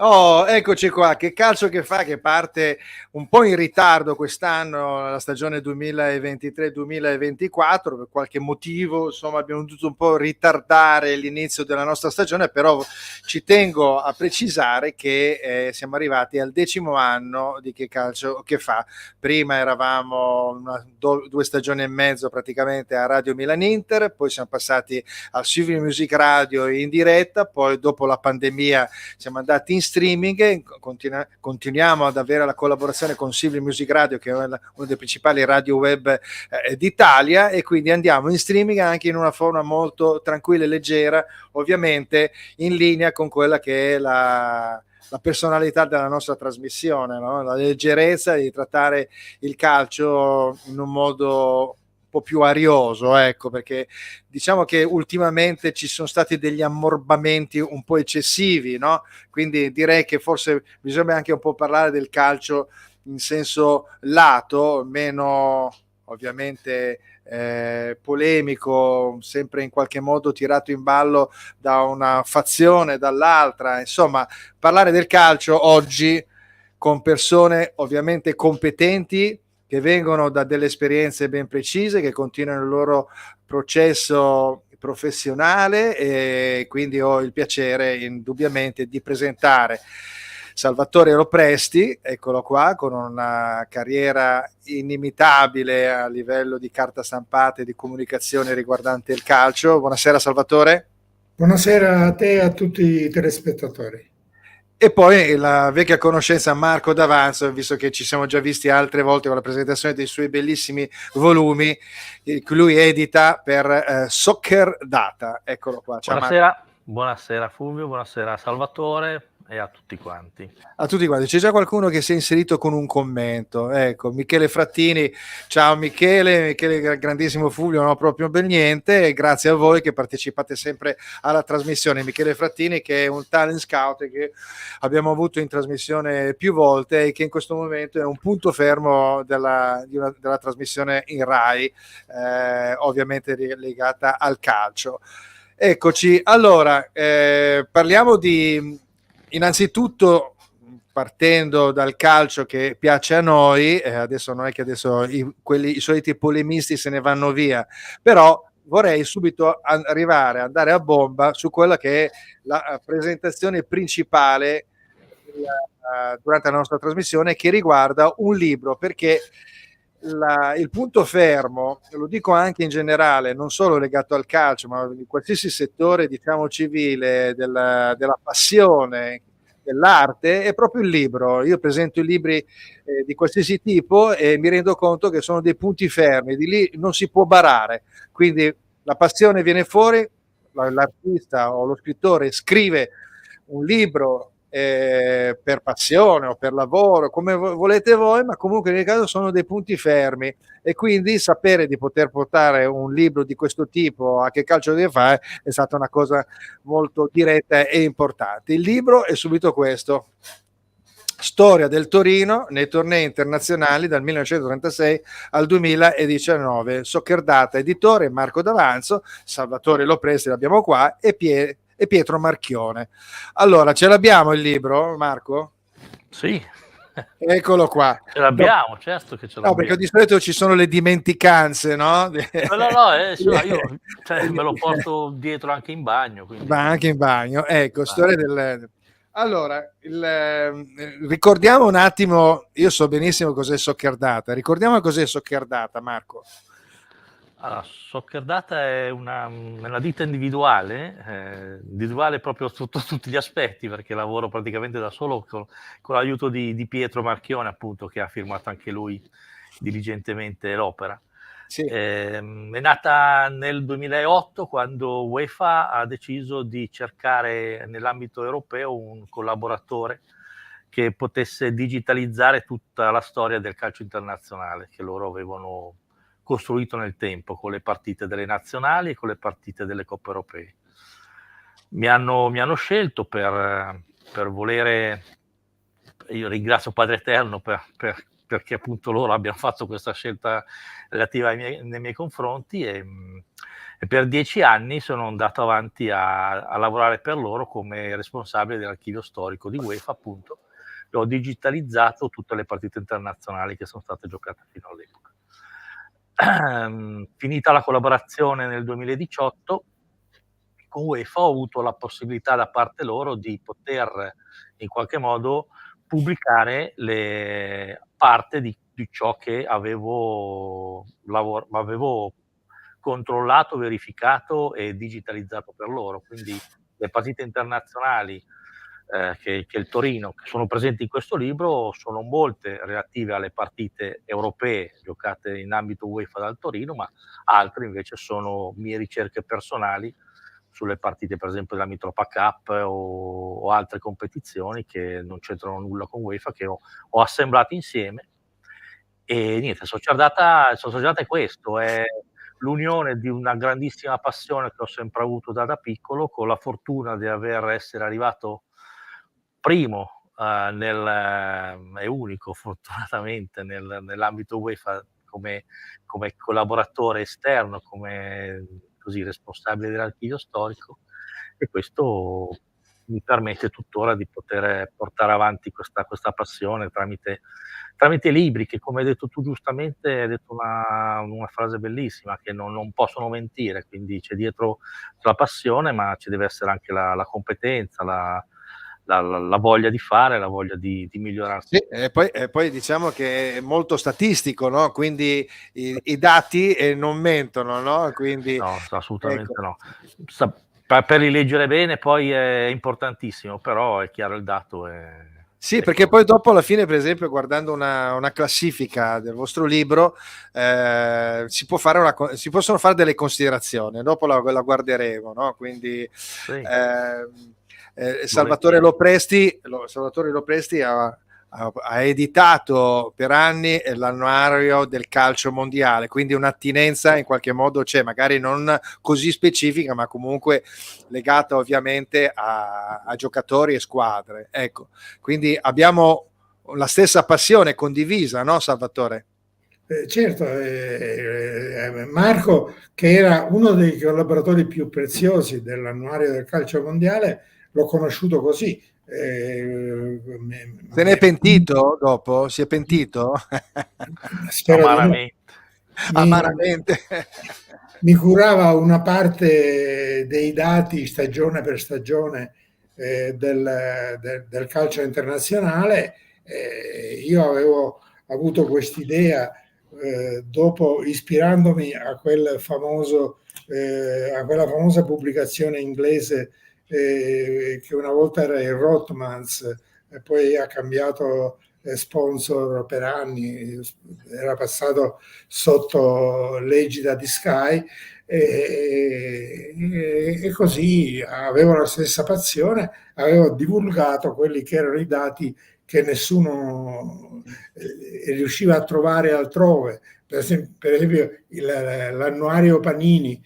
Oh, eccoci qua, che calcio che fa, che parte un po' in ritardo quest'anno, la stagione 2023-2024, per qualche motivo, insomma, abbiamo dovuto un po' ritardare l'inizio della nostra stagione, però ci tengo a precisare che siamo arrivati al 10° anno di Che calcio che fa. Prima eravamo 2 stagioni e mezzo praticamente a Radio Milan Inter, poi siamo passati al Civil Music Radio in diretta, poi dopo la pandemia siamo andati in streaming, continuiamo ad avere la collaborazione con Civil Music Radio, che è uno dei principali radio web d'Italia, e quindi andiamo in streaming anche in una forma molto tranquilla e leggera, ovviamente in linea con quella che è la personalità della nostra trasmissione, no? La leggerezza di trattare il calcio in un modo po' più arioso, ecco, perché diciamo che ultimamente ci sono stati degli ammorbamenti un po' eccessivi, no? Quindi direi che forse bisogna anche un po' parlare del calcio in senso lato, meno ovviamente polemico, sempre in qualche modo tirato in ballo da una fazione, dall'altra. Insomma, parlare del calcio oggi con persone ovviamente competenti, che vengono da delle esperienze ben precise, che continuano il loro processo professionale, e quindi ho il piacere indubbiamente di presentare Salvatore Lopresti, eccolo qua, con una carriera inimitabile a livello di carta stampata e di comunicazione riguardante il calcio. Buonasera Salvatore. Buonasera a te e a tutti i telespettatori. E poi la vecchia conoscenza Marco D'Avanzo, visto che ci siamo già visti altre volte con la presentazione dei suoi bellissimi volumi che lui edita per Soccer Data. Eccolo qua. Ciao, buonasera, buonasera Fulvio, buonasera Salvatore e a tutti quanti. A tutti quanti. C'è già qualcuno che si è inserito con un commento. Ecco, Michele Frattini. Ciao Michele, grandissimo Fulvio, non ho proprio ben niente, e grazie a voi che partecipate sempre alla trasmissione. Michele Frattini, che è un talent scout che abbiamo avuto in trasmissione più volte e che in questo momento è un punto fermo della trasmissione in Rai, ovviamente legata al calcio. Eccoci, allora parliamo di, innanzitutto, partendo dal calcio che piace a noi, adesso non è che adesso i soliti polemisti se ne vanno via, però vorrei subito andare a bomba su quella che è la presentazione principale durante la nostra trasmissione, che riguarda un libro, perché il punto fermo, lo dico anche in generale, non solo legato al calcio, ma in qualsiasi settore, diciamo, civile, della passione, dell'arte, è proprio il libro. Io presento i libri di qualsiasi tipo e mi rendo conto che sono dei punti fermi, di lì non si può barare. Quindi la passione viene fuori, l'artista o lo scrittore scrive un libro per passione o per lavoro, come volete voi, ma comunque nel caso sono dei punti fermi, e quindi sapere di poter portare un libro di questo tipo a Che calcio deve fare è stata una cosa molto diretta e importante. Il libro è subito questo: Storia del Torino nei tornei internazionali dal 1936 al 2019. Soccer Data editore Marco D'Avanzo, Salvatore Lopresti l'abbiamo qua, e Pietro Marchione. Allora, ce l'abbiamo il libro, Marco? Sì. Eccolo qua. Ce l'abbiamo, certo che ce l'abbiamo. No, perché di solito ci sono le dimenticanze, no? No, io me lo porto dietro anche in bagno. Quindi. Ma anche in bagno, ecco, storia del... Allora, ricordiamo un attimo, io so benissimo cos'è Soccer Data, ricordiamo cos'è Soccer Data, Marco. Allora, Soccer Data è una ditta individuale proprio sotto tutti gli aspetti, perché lavoro praticamente da solo con l'aiuto di Pietro Marchione, appunto, che ha firmato anche lui diligentemente l'opera. Sì. È nata nel 2008, quando UEFA ha deciso di cercare nell'ambito europeo un collaboratore che potesse digitalizzare tutta la storia del calcio internazionale che loro avevano costruito nel tempo, con le partite delle nazionali e con le partite delle coppe europee. Mi hanno scelto per volere, io ringrazio Padre Eterno per perché appunto loro abbiano fatto questa scelta relativa nei miei confronti, e per 10 anni sono andato avanti a lavorare per loro come responsabile dell'archivio storico di UEFA, appunto, e ho digitalizzato tutte le partite internazionali che sono state giocate fino all'epoca. Finita la collaborazione nel 2018 con UEFA, ho avuto la possibilità da parte loro di poter in qualche modo pubblicare le parte di ciò che avevo controllato, verificato e digitalizzato per loro. Quindi le partite internazionali che il Torino, che sono presenti in questo libro, sono molte relative alle partite europee giocate in ambito UEFA dal Torino, ma altre invece sono mie ricerche personali sulle partite, per esempio della Mitropa Cup o altre competizioni che non c'entrano nulla con UEFA, che ho assemblato insieme. E niente, Social Data è questo, è l'unione di una grandissima passione che ho sempre avuto da piccolo, con la fortuna di essere arrivato primo e unico fortunatamente nell'ambito UEFA come collaboratore esterno, come così responsabile dell'archivio storico, e questo mi permette tuttora di poter portare avanti questa passione tramite libri che, come hai detto tu giustamente, hai detto una frase bellissima, che non possono mentire, quindi c'è dietro la passione, ma ci deve essere anche la competenza, la voglia di fare, la voglia di migliorarsi. Sì, e poi diciamo che è molto statistico, no? Quindi i dati non mentono, no? Quindi, no, assolutamente ecco. no. Per rileggere bene poi è importantissimo, però è chiaro, il dato è... Sì, perché poi dopo alla fine, per esempio, guardando una classifica del vostro libro, si possono fare delle considerazioni, dopo la guarderemo, no? Quindi sì. Salvatore Lopresti ha editato per anni l'annuario del calcio mondiale, quindi un'attinenza in qualche modo c'è, magari non così specifica, ma comunque legata ovviamente a giocatori e squadre. Ecco, quindi abbiamo la stessa passione condivisa, no, Salvatore? Certo, Marco, che era uno dei collaboratori più preziosi dell'annuario del calcio mondiale, l'ho conosciuto così. Se ne è pentito dopo? Si è pentito? Spero di no. Amaramente. Mi curava una parte dei dati stagione per stagione del calcio internazionale. Io avevo avuto quest'idea dopo, ispirandomi a quella famosa pubblicazione inglese che una volta era il Rothmans e poi ha cambiato sponsor per anni, era passato sotto l'egida di Sky, e così avevo la stessa passione, avevo divulgato quelli che erano i dati che nessuno riusciva a trovare altrove. Per esempio l'annuario Panini,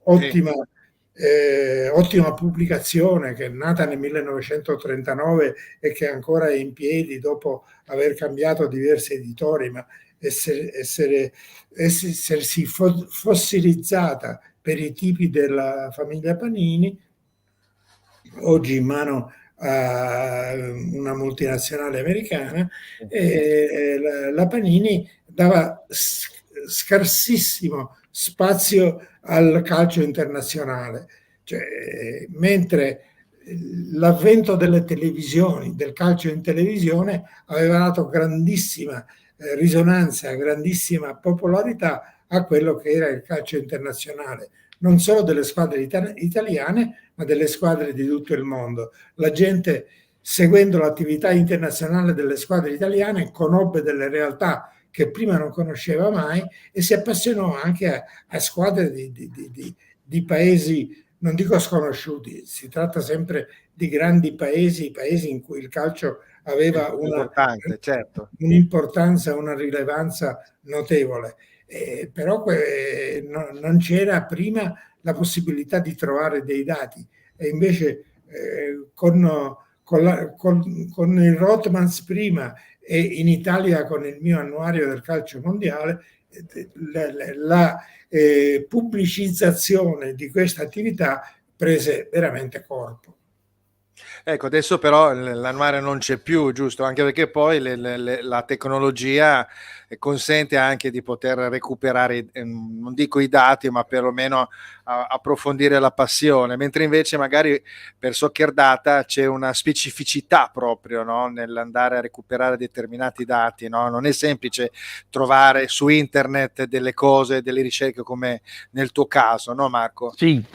ottima pubblicazione che è nata nel 1939 e che ancora è in piedi dopo aver cambiato diversi editori, ma essersi fossilizzata per i tipi della famiglia Panini, oggi in mano a una multinazionale americana. La Panini dava scarsissimo spazio al calcio internazionale, cioè, mentre l'avvento delle televisioni, del calcio in televisione, aveva dato grandissima risonanza, grandissima popolarità a quello che era il calcio internazionale, non solo delle squadre italiane, ma delle squadre di tutto il mondo. La gente, seguendo l'attività internazionale delle squadre italiane, conobbe delle realtà che prima non conosceva mai e si appassionò anche a squadre di paesi, non dico sconosciuti, si tratta sempre di grandi paesi in cui il calcio aveva un'importanza, una rilevanza notevole. Però non c'era prima la possibilità di trovare dei dati, e invece con il Rothmans prima e in Italia con il mio annuario del calcio mondiale la pubblicizzazione di questa attività prese veramente corpo. Ecco, adesso però l'annuario non c'è più, giusto? Anche perché poi la tecnologia consente anche di poter recuperare, non dico i dati, ma perlomeno approfondire la passione, mentre invece magari per Soccer Data c'è una specificità proprio, no? Nell'andare a recuperare determinati dati, no? Non è semplice trovare su internet delle cose, delle ricerche come nel tuo caso, no Marco? Sì,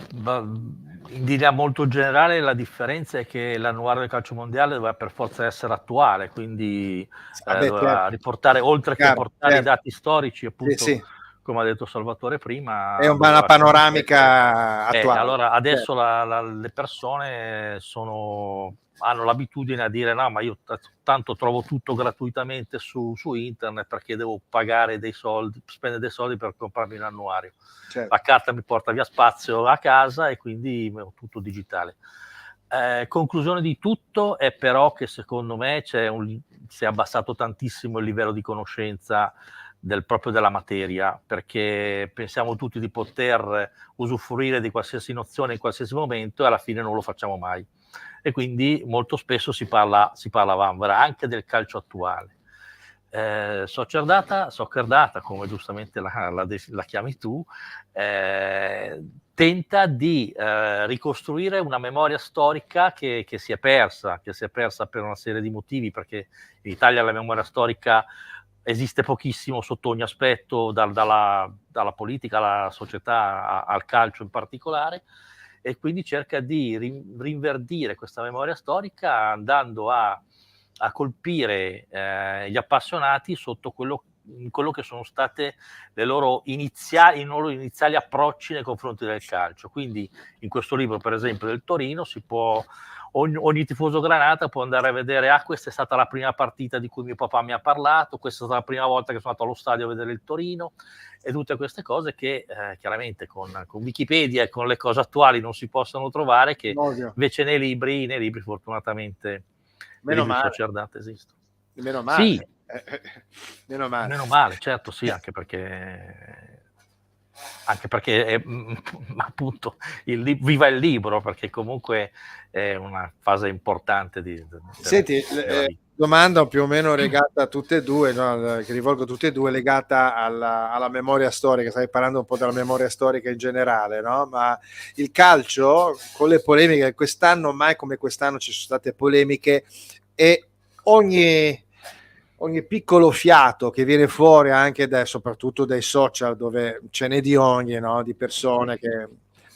in linea molto generale la differenza è che l'annuario del calcio mondiale doveva per forza essere attuale, quindi doveva riportare, oltre che portare i dati storici, appunto, sì. come ha detto Salvatore prima, è una panoramica attuale. Allora adesso le persone hanno l'abitudine a dire no, ma io tanto trovo tutto gratuitamente su internet, perché devo pagare dei soldi, spendere dei soldi per comprarmi un annuario. Certo. La carta mi porta via spazio a casa e quindi è tutto digitale. Conclusione di tutto è però che secondo me si è abbassato tantissimo il livello di conoscenza proprio della materia, perché pensiamo tutti di poter usufruire di qualsiasi nozione in qualsiasi momento e alla fine non lo facciamo mai, e quindi molto spesso si parla vanvera anche del calcio attuale. Soccer Data, come giustamente la chiami tu, tenta di ricostruire una memoria storica che si è persa per una serie di motivi, perché in Italia la memoria storica esiste pochissimo sotto ogni aspetto, dalla politica alla società al calcio in particolare, e quindi cerca di rinverdire questa memoria storica andando a colpire gli appassionati sotto quello che sono state i loro iniziali approcci nei confronti del calcio. Quindi in questo libro, per esempio, del Torino, ogni tifoso granata può andare a vedere: questa è stata la prima partita di cui mio papà mi ha parlato, questa è stata la prima volta che sono andato allo stadio a vedere il Torino, e tutte queste cose che chiaramente con Wikipedia e con le cose attuali non si possono trovare, che invece nei libri fortunatamente meno male. Soccer Data esistono. Meno male. Sì. Meno male, certo, sì, anche perché appunto viva il libro, perché comunque è una fase importante Senti, domanda più o meno legata a tutte e due, no? Che rivolgo a tutte e due, legata alla memoria storica. Stai parlando un po' della memoria storica in generale, no? Ma il calcio, con le polemiche, quest'anno, mai come quest'anno ci sono state polemiche, e ogni piccolo fiato che viene fuori anche soprattutto dai social, dove ce n'è di ogni, no? Di persone che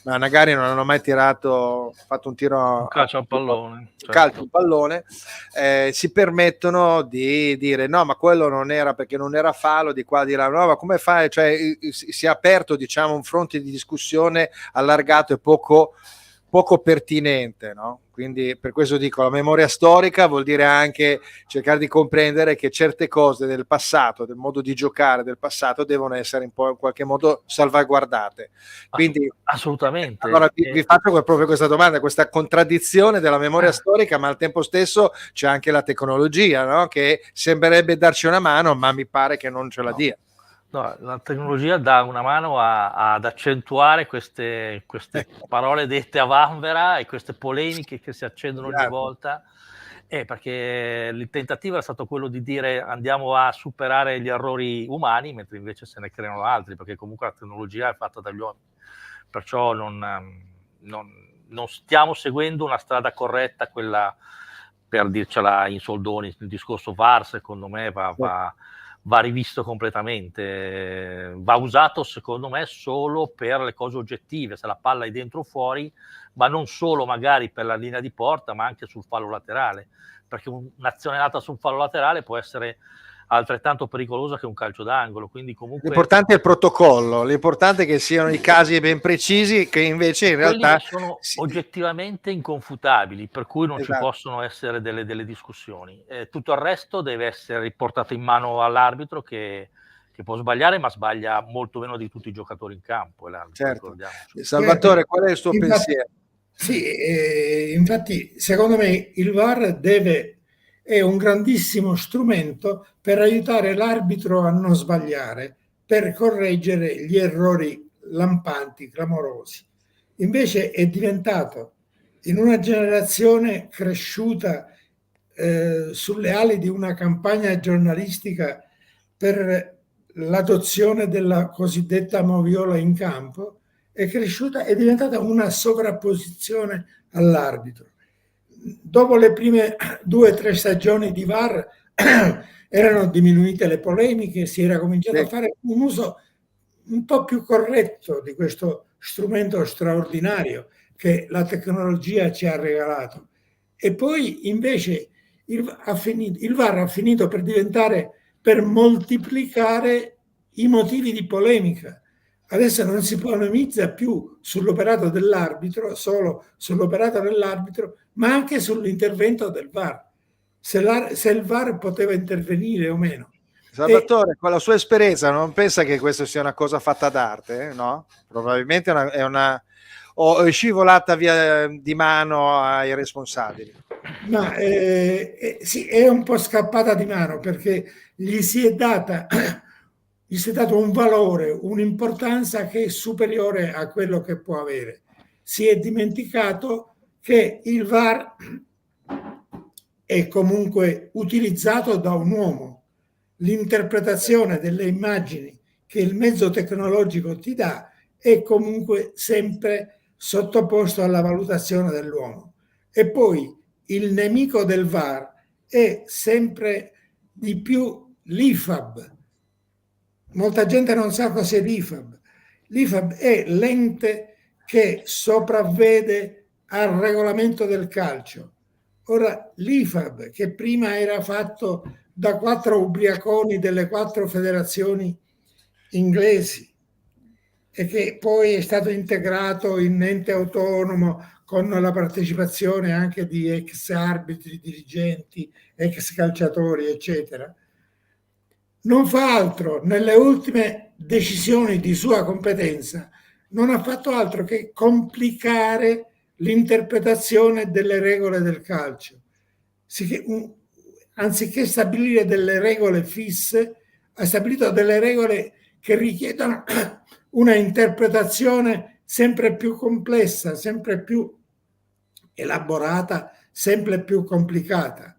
magari non hanno mai fatto un tiro, un calcio al pallone, calcio al pallone, si permettono di dire no, ma quello non era, perché non era fallo, di qua di là, no, ma come fai? Cioè si è aperto, diciamo, un fronte di discussione allargato e poco pertinente, no? Quindi per questo dico, la memoria storica vuol dire anche cercare di comprendere che certe cose del passato, del modo di giocare del passato, devono essere in qualche modo salvaguardate. Quindi assolutamente. Allora vi faccio proprio questa domanda, questa contraddizione della memoria storica, ma al tempo stesso c'è anche la tecnologia, no? Che sembrerebbe darci una mano, ma mi pare che non ce la dia. No, la tecnologia dà una mano ad accentuare queste parole dette a vanvera e queste polemiche che si accendono ogni volta, perché il tentativo era stato quello di dire andiamo a superare gli errori umani, mentre invece se ne creano altri, perché comunque la tecnologia è fatta dagli uomini, perciò non stiamo seguendo una strada corretta, quella, per dircela in soldoni, il discorso VAR secondo me va rivisto completamente, va usato secondo me solo per le cose oggettive, se la palla è dentro o fuori, ma non solo magari per la linea di porta, ma anche sul fallo laterale, perché un'azione nata sul fallo laterale può essere altrettanto pericolosa che un calcio d'angolo. Quindi comunque l'importante è il protocollo, l'importante è che siano i casi ben precisi, che invece in realtà sono oggettivamente inconfutabili, per cui non ci possono essere delle discussioni. Tutto il resto deve essere riportato in mano all'arbitro, che può sbagliare, ma sbaglia molto meno di tutti i giocatori in campo. Certo. Salvatore, qual è il suo pensiero? Sì, infatti secondo me il VAR deve è un grandissimo strumento per aiutare l'arbitro a non sbagliare, per correggere gli errori lampanti, clamorosi. Invece è diventato, in una generazione cresciuta sulle ali di una campagna giornalistica per l'adozione della cosiddetta moviola in campo, è diventata una sovrapposizione all'arbitro. Dopo le prime 2 o 3 stagioni di VAR erano diminuite le polemiche, si era cominciato a fare un uso un po' più corretto di questo strumento straordinario che la tecnologia ci ha regalato. E poi invece il VAR ha finito per moltiplicare i motivi di polemica. Adesso non si polemizza più sull'operato dell'arbitro, solo sull'operato dell'arbitro, ma anche sull'intervento del VAR, se il VAR poteva intervenire o meno. Salvatore, con la sua esperienza, non pensa che questa sia una cosa fatta d'arte, no? Probabilmente è una o è scivolata via di mano ai responsabili. Ma sì, è un po' scappata di mano, perché gli si è dato un valore, un'importanza che è superiore a quello che può avere. Si è dimenticato che il VAR è comunque utilizzato da un uomo. L'interpretazione delle immagini che il mezzo tecnologico ti dà è comunque sempre sottoposto alla valutazione dell'uomo. E poi il nemico del VAR è sempre di più l'IFAB. Molta gente non sa cos'è l'IFAB. L'IFAB è l'ente che sopravvede al regolamento del calcio. Ora, l'IFAB, che prima era fatto da 4 ubriaconi delle 4 federazioni inglesi e che poi è stato integrato in ente autonomo con la partecipazione anche di ex arbitri, dirigenti, ex calciatori, eccetera, non fa altro, nelle ultime decisioni di sua competenza, non ha fatto altro che complicare l'interpretazione delle regole del calcio. Anziché stabilire delle regole fisse, ha stabilito delle regole che richiedono una interpretazione sempre più complessa, sempre più elaborata, sempre più complicata.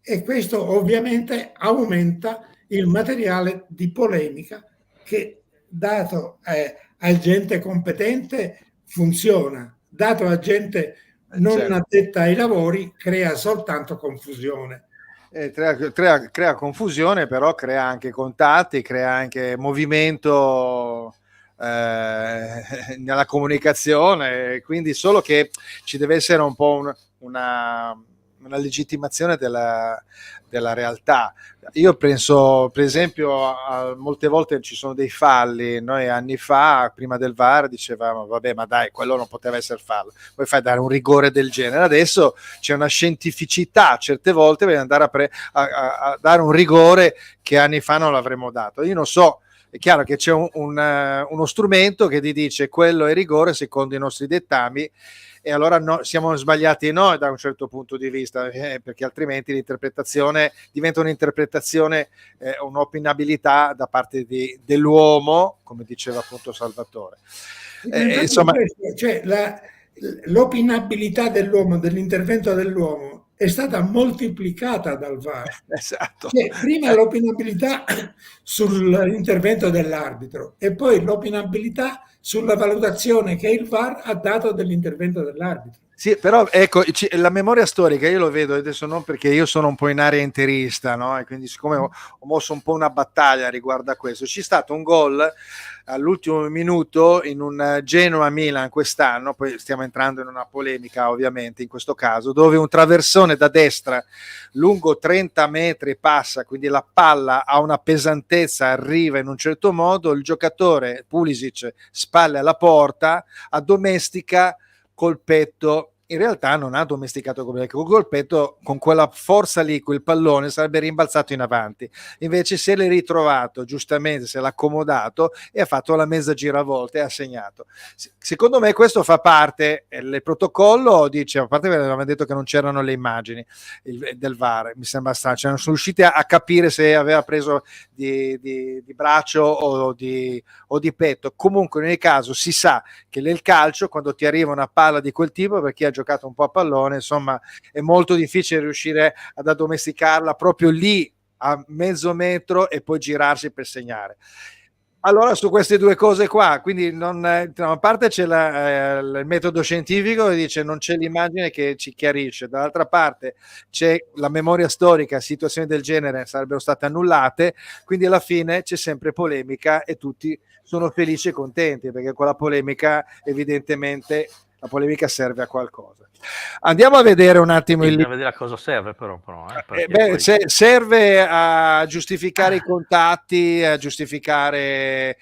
E questo ovviamente aumenta il materiale di polemica che, dato a gente competente, funziona, dato a gente non addetta ai lavori, crea soltanto confusione. Crea confusione, però crea anche contatti, crea anche movimento nella comunicazione, quindi solo che ci deve essere un po' una legittimazione della realtà. Io penso, per esempio, molte volte ci sono dei falli. Noi anni fa, prima del VAR, dicevamo vabbè, ma dai, quello non poteva essere fallo, poi fai dare un rigore del genere. Adesso c'è una scientificità certe volte per andare a dare un rigore che anni fa non l'avremmo dato. Io non so, è chiaro che c'è uno strumento che ti dice quello è rigore secondo i nostri dettami, e allora siamo sbagliati noi da un certo punto di vista, perché altrimenti l'interpretazione diventa un'interpretazione, un'opinabilità da parte dell'uomo, come diceva appunto Salvatore. Insomma, cioè, l'opinabilità dell'uomo, dell'intervento dell'uomo è stata moltiplicata dal VAR. Esatto. Cioè, prima l'opinabilità sull'intervento dell'arbitro e poi l'opinabilità sulla valutazione che il VAR ha dato dell'intervento dell'arbitro. Sì, però ecco, la memoria storica io lo vedo adesso, non perché io sono un po' in area interista, no? E quindi siccome ho mosso un po' una battaglia riguardo a questo, c'è stato un gol all'ultimo minuto in un Genoa-Milan quest'anno, poi stiamo entrando in una polemica ovviamente in questo caso, dove un traversone da destra lungo 30 metri passa, quindi la palla ha una pesantezza, arriva in un certo modo, il giocatore Pulisic, spalle alla porta, addomestica col petto in realtà non ha domesticato col colpetto, con quella forza lì, quel pallone sarebbe rimbalzato in avanti, invece se l'è ritrovato giustamente, se l'ha accomodato e ha fatto la mezza giravolta e ha segnato. Secondo me questo fa parte, il protocollo dice, a parte che avevano detto che non c'erano le immagini del VAR, mi sembra strano, cioè non sono riusciti a capire se aveva preso di braccio o di petto. Comunque in ogni caso si sa che nel calcio, quando ti arriva una palla di quel tipo, per chi ha giocato un po' a pallone, insomma è molto difficile riuscire ad addomesticarla proprio lì a mezzo metro e poi girarsi per segnare. Allora su queste due cose qua, quindi non, da una parte c'è il metodo scientifico che dice non c'è l'immagine che ci chiarisce, dall'altra parte c'è la memoria storica, situazioni del genere sarebbero state annullate, quindi alla fine c'è sempre polemica e tutti sono felici e contenti perché con la polemica evidentemente la polemica serve a qualcosa. Andiamo a vedere un attimo bisogna vedere a cosa serve però poi serve a giustificare i contatti, a giustificare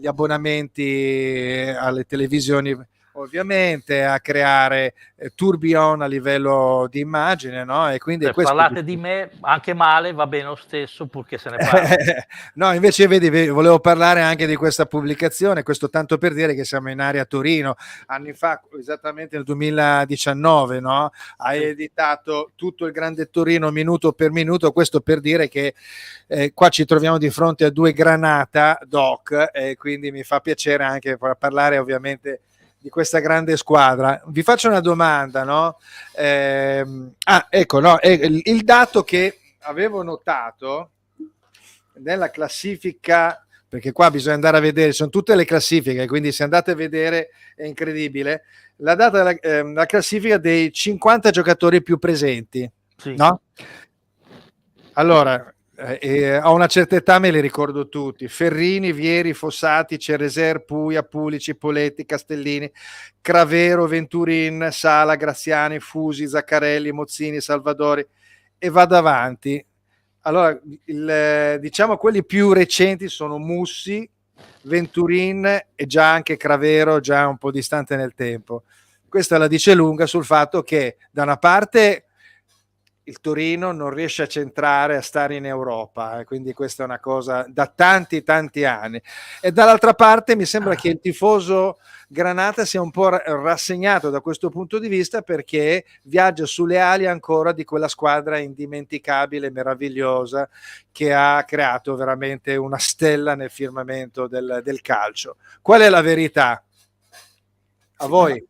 gli abbonamenti alle televisioni, ovviamente, a creare tourbillon a livello di immagine, no? E quindi parlate di me anche male, va bene lo stesso, purché se ne parli. No, invece vedi, volevo parlare anche di questa pubblicazione, questo tanto per dire che siamo in area Torino, anni fa, esattamente nel 2019, no? Hai editato tutto il Grande Torino minuto per minuto, questo per dire che qua ci troviamo di fronte a due granata doc, e quindi mi fa piacere anche parlare ovviamente di questa grande squadra. Vi faccio una domanda, no? Ecco, no, il dato che avevo notato nella classifica, perché qua bisogna andare a vedere, sono tutte le classifiche, quindi se andate a vedere è incredibile, la classifica dei 50 giocatori più presenti, sì. No? Allora, a una certa età me li ricordo tutti: Ferrini, Vieri, Fossati, Cereser, Puia, Pulici, Poletti, Castellini, Cravero, Venturin, Sala, Graziani, Fusi, Zaccarelli, Mozzini, Salvadori, e vado avanti. Allora, diciamo quelli più recenti sono Mussi, Venturin e già anche Cravero, già un po' distante nel tempo. Questa la dice lunga sul fatto che da una parte il Torino non riesce a centrare, a stare in Europa, quindi questa è una cosa da tanti anni, e dall'altra parte mi sembra che il tifoso granata sia un po' rassegnato da questo punto di vista, perché viaggia sulle ali ancora di quella squadra indimenticabile, meravigliosa, che ha creato veramente una stella nel firmamento del calcio. Qual è la verità? A voi?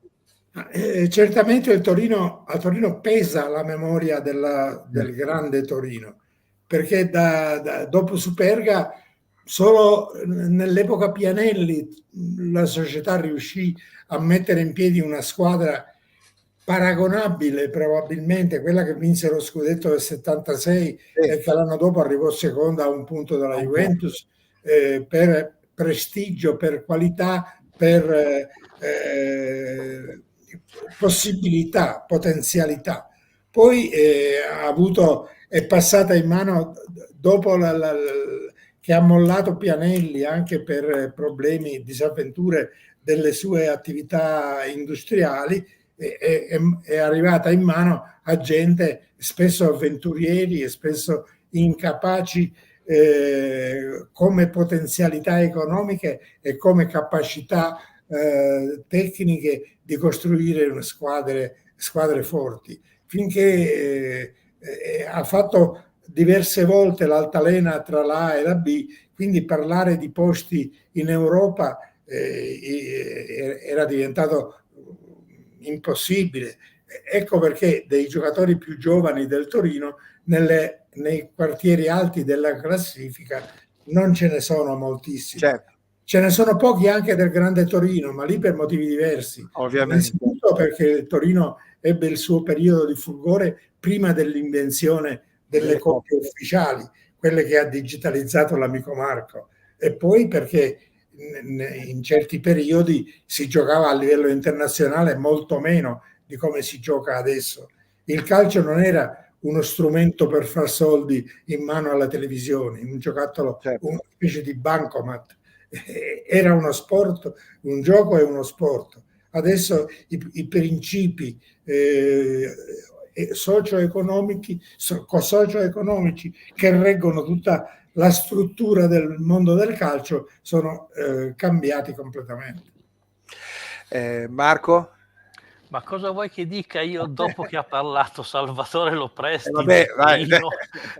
Certamente a Torino pesa la memoria del grande Torino, perché dopo Superga solo nell'epoca Pianelli la società riuscì a mettere in piedi una squadra paragonabile probabilmente a quella che vinse lo scudetto del 76 e che l'anno dopo arrivò seconda a un punto dalla Juventus, per prestigio, per qualità, per possibilità, potenzialità. Poi è passata in mano dopo che ha mollato Pianelli anche per problemi, disavventure delle sue attività industriali, è arrivata in mano a gente spesso avventurieri e spesso incapaci come potenzialità economiche e come capacità tecniche di costruire una squadre forti, finché ha fatto diverse volte l'altalena tra la A e la B, quindi parlare di posti in Europa era diventato impossibile. Ecco perché dei giocatori più giovani del Torino nei quartieri alti della classifica non ce ne sono moltissimi. Certo. Ce ne sono pochi anche del Grande Torino, ma lì per motivi diversi. Ovviamente. Innanzitutto perché il Torino ebbe il suo periodo di fulgore prima dell'invenzione delle coppie ufficiali, quelle che ha digitalizzato l'amico Marco, e poi perché in certi periodi si giocava a livello internazionale molto meno di come si gioca adesso. Il calcio non era uno strumento per far soldi in mano alla televisione, un giocattolo, certo, una specie di bancomat. Era uno sport, un gioco e uno sport. adesso i principi socio-economici che reggono tutta la struttura del mondo del calcio sono cambiati completamente. Marco? Ma cosa vuoi che dica io dopo che ha parlato Salvatore Lopresti? Vabbè, vai.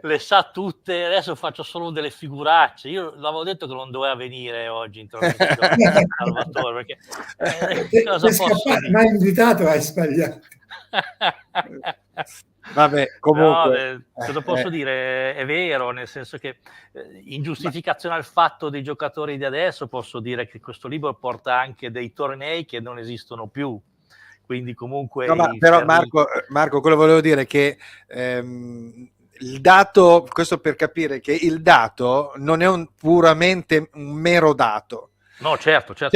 Le sa tutte, adesso faccio solo delle figuracce. Io l'avevo detto che non doveva venire oggi in trasmissione Salvatore, perché cosa posso dire? Ma invitato hai sbagliato. Vabbè, comunque no, cosa posso dire? È vero, nel senso che in giustificazione al fatto dei giocatori di adesso posso dire che questo libro porta anche dei tornei che non esistono più, quindi comunque no, però Marco, quello volevo dire che il dato, questo per capire che il dato non è puramente un mero dato. No, certo. Cioè,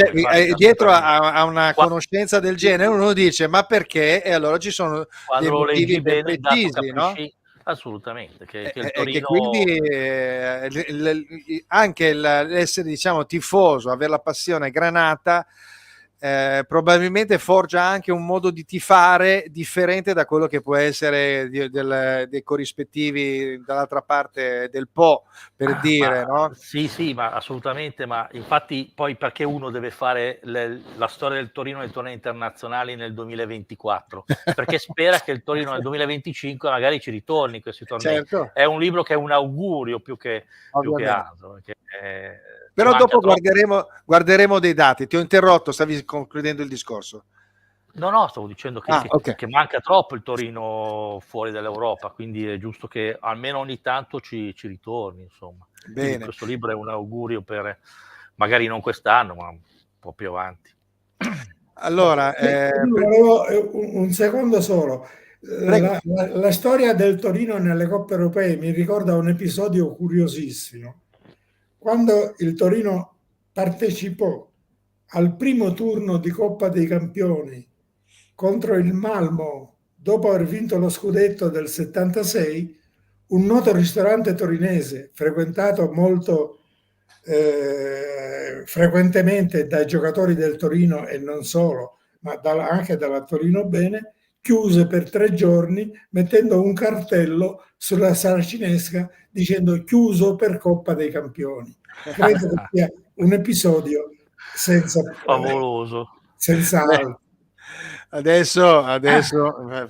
dietro a una conoscenza del genere uno dice ma perché? E allora ci sono dei motivi ben precisi, no? Assolutamente. Che il Torino... che quindi anche l'essere, diciamo, tifoso, avere la passione granata, probabilmente forgia anche un modo di tifare differente da quello che può essere dei corrispettivi dall'altra parte del Po, per dire, no? Sì, ma assolutamente, ma infatti poi perché uno deve fare la storia del Torino nei tornei internazionali nel 2024? Perché spera che il Torino nel 2025 magari ci ritorni questi tornei. Certo. È un libro che è un augurio più che altro. Perché, però dopo guarderemo dei dati. Ti ho interrotto, stavi concludendo il discorso. No, stavo dicendo che manca troppo il Torino fuori dall'Europa, quindi è giusto che almeno ogni tanto ci ritorni, insomma. Bene. Questo libro è un augurio per, magari non quest'anno, ma un po' più avanti. Allora, volevo un secondo solo. La storia del Torino nelle coppe europee mi ricorda un episodio curiosissimo. Quando il Torino partecipò al primo turno di Coppa dei Campioni contro il Malmo, dopo aver vinto lo scudetto del 76, un noto ristorante torinese, frequentato molto frequentemente dai giocatori del Torino e non solo, ma anche dalla Torino Bene, chiuse per 3 giorni mettendo un cartello sulla saracinesca dicendo chiuso per Coppa dei Campioni. Credo che sia un episodio favoloso. Senza altro. Adesso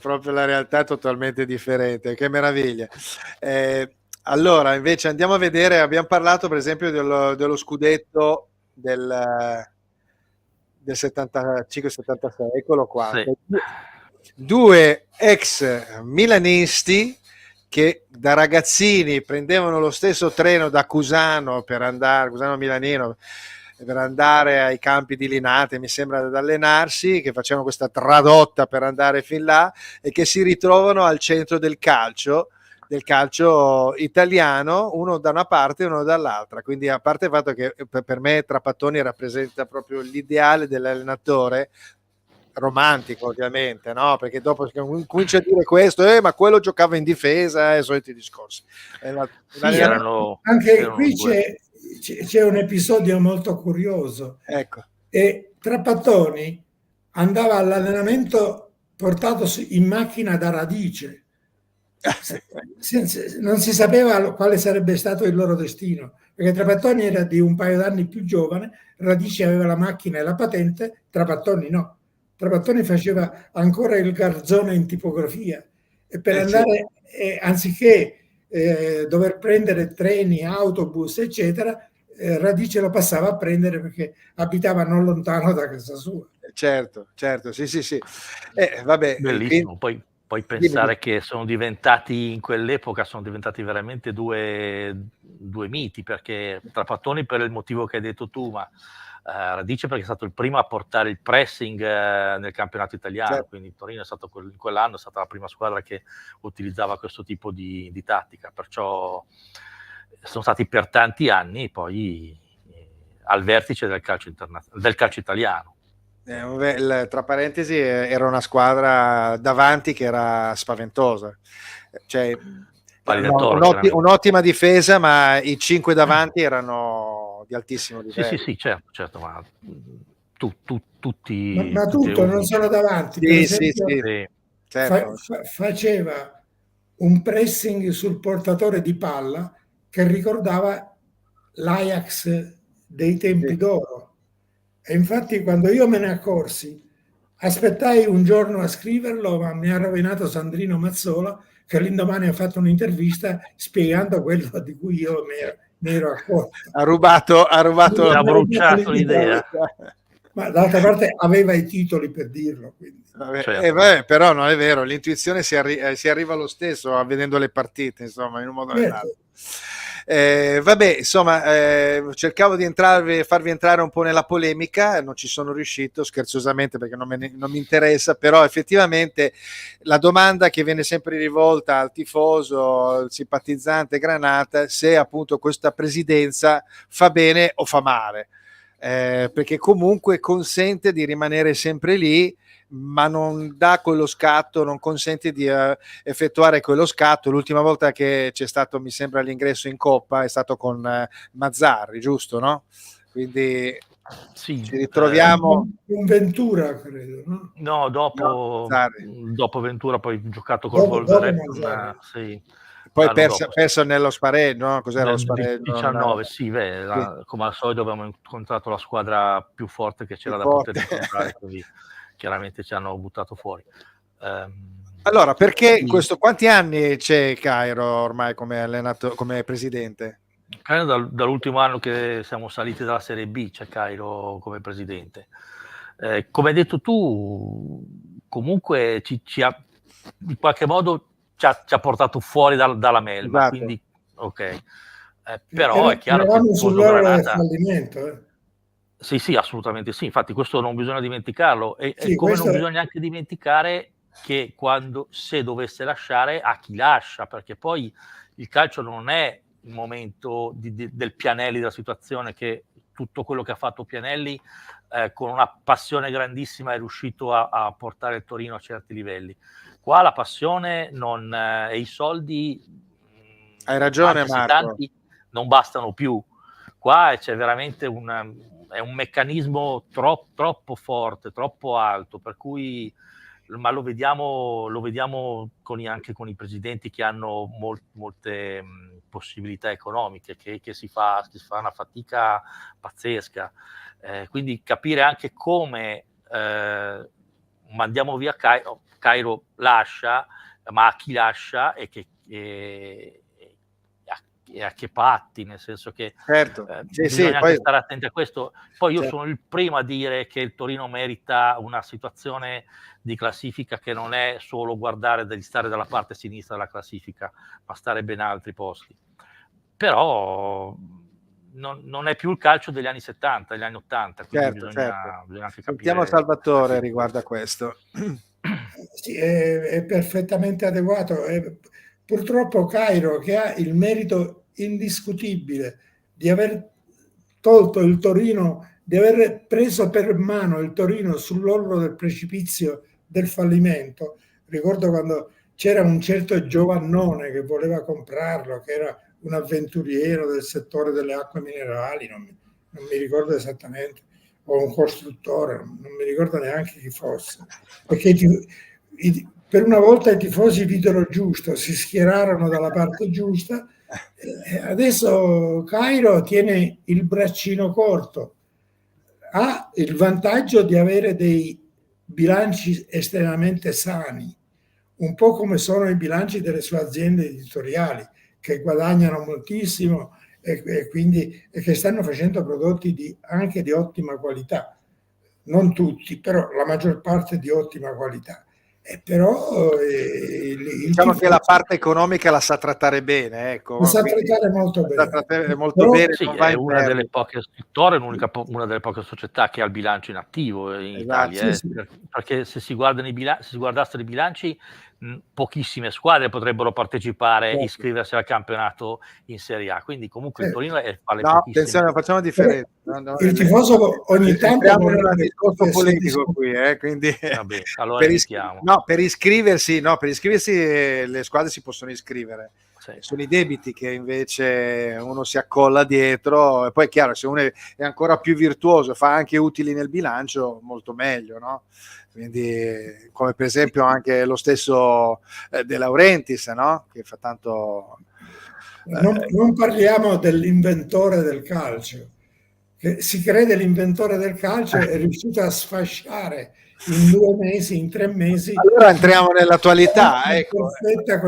proprio la realtà è totalmente differente, che meraviglia. Allora, invece andiamo a vedere, abbiamo parlato per esempio dello scudetto del 75-76, eccolo qua. Sì. Due ex milanisti che da ragazzini prendevano lo stesso treno da Cusano Milanino, per andare ai campi di Linate, mi sembra, ad allenarsi, che facevano questa tradotta per andare fin là e che si ritrovano al centro del calcio italiano, uno da una parte e uno dall'altra. Quindi, a parte il fatto che per me Trapattoni rappresenta proprio l'ideale dell'allenatore romantico, ovviamente, no? Perché dopo comincia a dire questo, ma quello giocava in difesa, e soliti discorsi. Anche qui c'è un episodio molto curioso. Ecco. E Trapattoni andava all'allenamento portato in macchina da Radice. Non si sapeva quale sarebbe stato il loro destino, perché Trapattoni era di un paio d'anni più giovane, Radice aveva la macchina e la patente, Trapattoni no. Trapattoni faceva ancora il garzone in tipografia e per andare, anziché dover prendere treni, autobus, eccetera, Radice lo passava a prendere perché abitava non lontano da casa sua. Certo, sì. Vabbè, bellissimo. Poi pensare che sono diventati veramente due miti, perché Trapattoni per il motivo che hai detto tu, ma Radice perché è stato il primo a portare il pressing nel campionato italiano, certo. Quindi Torino è stato in quell'anno è stata la prima squadra che utilizzava questo tipo di tattica, perciò sono stati per tanti anni poi al vertice del calcio italiano. Tra parentesi, era una squadra davanti che era spaventosa, cioè un'ottima difesa, ma i 5 davanti erano di altissimo livello. Sì, certo, ma tutti ma tutto, non solo davanti. Per esempio, certo. faceva un pressing sul portatore di palla che ricordava l'Ajax dei tempi d'oro. E infatti quando io me ne accorsi, aspettai un giorno a scriverlo, ma mi ha rovinato Sandrino Mazzola, che l'indomani ha fatto un'intervista spiegando quello di cui io mi ero accorto. Ha rubato ha bruciato l'idea. Ma d'altra parte aveva i titoli per dirlo, quindi. Vabbè, però non è vero, l'intuizione si arriva lo stesso vedendo le partite, insomma, in un modo o nell'altro. Vabbè, insomma, cercavo di farvi entrare un po' nella polemica, non ci sono riuscito scherzosamente perché non mi interessa, però effettivamente la domanda che viene sempre rivolta al tifoso, al simpatizzante granata, se appunto questa presidenza fa bene o fa male, perché comunque consente di rimanere sempre lì, ma non dà quello scatto, non consente di effettuare quello scatto. L'ultima volta che c'è stato, mi sembra, l'ingresso in Coppa è stato con Mazzarri, giusto, no? Quindi sì, ci ritroviamo un Ventura, credo, no? Dopo Ventura, poi giocato col Wolverhampton, sì. Poi perso nello spareggio, no? Cos'era lo spareggio? 19, sì, come al solito abbiamo incontrato la squadra più forte che c'era da poter incontrare, così chiaramente ci hanno buttato fuori. Allora, perché quanti anni c'è Cairo ormai come presidente? Cairo dall'ultimo anno che siamo saliti dalla Serie B c'è Cairo come presidente. Come hai detto tu, comunque ci ha in qualche modo ci ha portato fuori dalla melma, esatto. Quindi ok. Però è chiaro che il sull'ora del fallimento. Sì, assolutamente sì. Infatti questo non bisogna dimenticarlo. E come non bisogna anche dimenticare che se dovesse lasciare, a chi lascia, perché poi il calcio non è il momento del Pianelli della situazione, che tutto quello che ha fatto Pianelli con una passione grandissima è riuscito a portare il Torino a certi livelli. Qua la passione e i soldi, hai ragione Marco, tanti, non bastano più. Qua c'è veramente è un meccanismo troppo forte, troppo alto, per cui, ma lo vediamo anche con i presidenti che hanno molte possibilità economiche, che si fa una fatica pazzesca. Quindi capire anche come mandiamo via Cairo lascia, ma a chi lascia e a che patti, nel senso che certo. bisogna anche stare attenti a questo. Poi io sono il primo a dire che il Torino merita una situazione di classifica che non è solo di stare dalla parte sinistra della classifica, ma stare ben a altri posti. Però non è più il calcio degli anni 70, degli anni 80, quindi bisogna anche capire. Sentiamo Salvatore riguardo a questo. Sì, è perfettamente adeguato. Purtroppo Cairo, che ha il merito indiscutibile di aver tolto il Torino, di aver preso per mano il Torino sull'orlo del precipizio del fallimento. Ricordo quando c'era un certo Giovannone che voleva comprarlo, che era un avventuriero del settore delle acque minerali, non mi ricordo esattamente, o un costruttore, non mi ricordo neanche chi fosse, perché per una volta i tifosi videro giusto, si schierarono dalla parte giusta. Adesso Cairo tiene il braccino corto, ha il vantaggio di avere dei bilanci estremamente sani, un po' come sono i bilanci delle sue aziende editoriali, che guadagnano moltissimo e che stanno facendo prodotti anche di ottima qualità. Non tutti, però la maggior parte di ottima qualità. Però diciamo che la parte economica la sa trattare bene, ecco. La sa trattare molto bene. Sì, è una delle poche una delle poche società che ha il bilancio in attivo in Italia, sì. Perché se si guardassero i bilanci, pochissime squadre potrebbero partecipare e iscriversi al campionato in Serie A, quindi comunque il Torino fa le pochissime. Attenzione, facciamo differenza. Il tifoso ogni tanto è un discorso politico qui, quindi Vabbè, allora per iscriversi le squadre si possono iscrivere, sì. Sono i debiti che invece uno si accolla dietro, e poi è chiaro, se uno è ancora più virtuoso, fa anche utili nel bilancio, molto meglio, no? Quindi, come per esempio anche lo stesso De Laurentiis, no? Che fa tanto... Non parliamo dell'inventore del calcio, che si crede l'inventore del calcio, è riuscito a sfasciare in 2 mesi, in 3 mesi, Allora entriamo nell'attualità, ecco. perfetta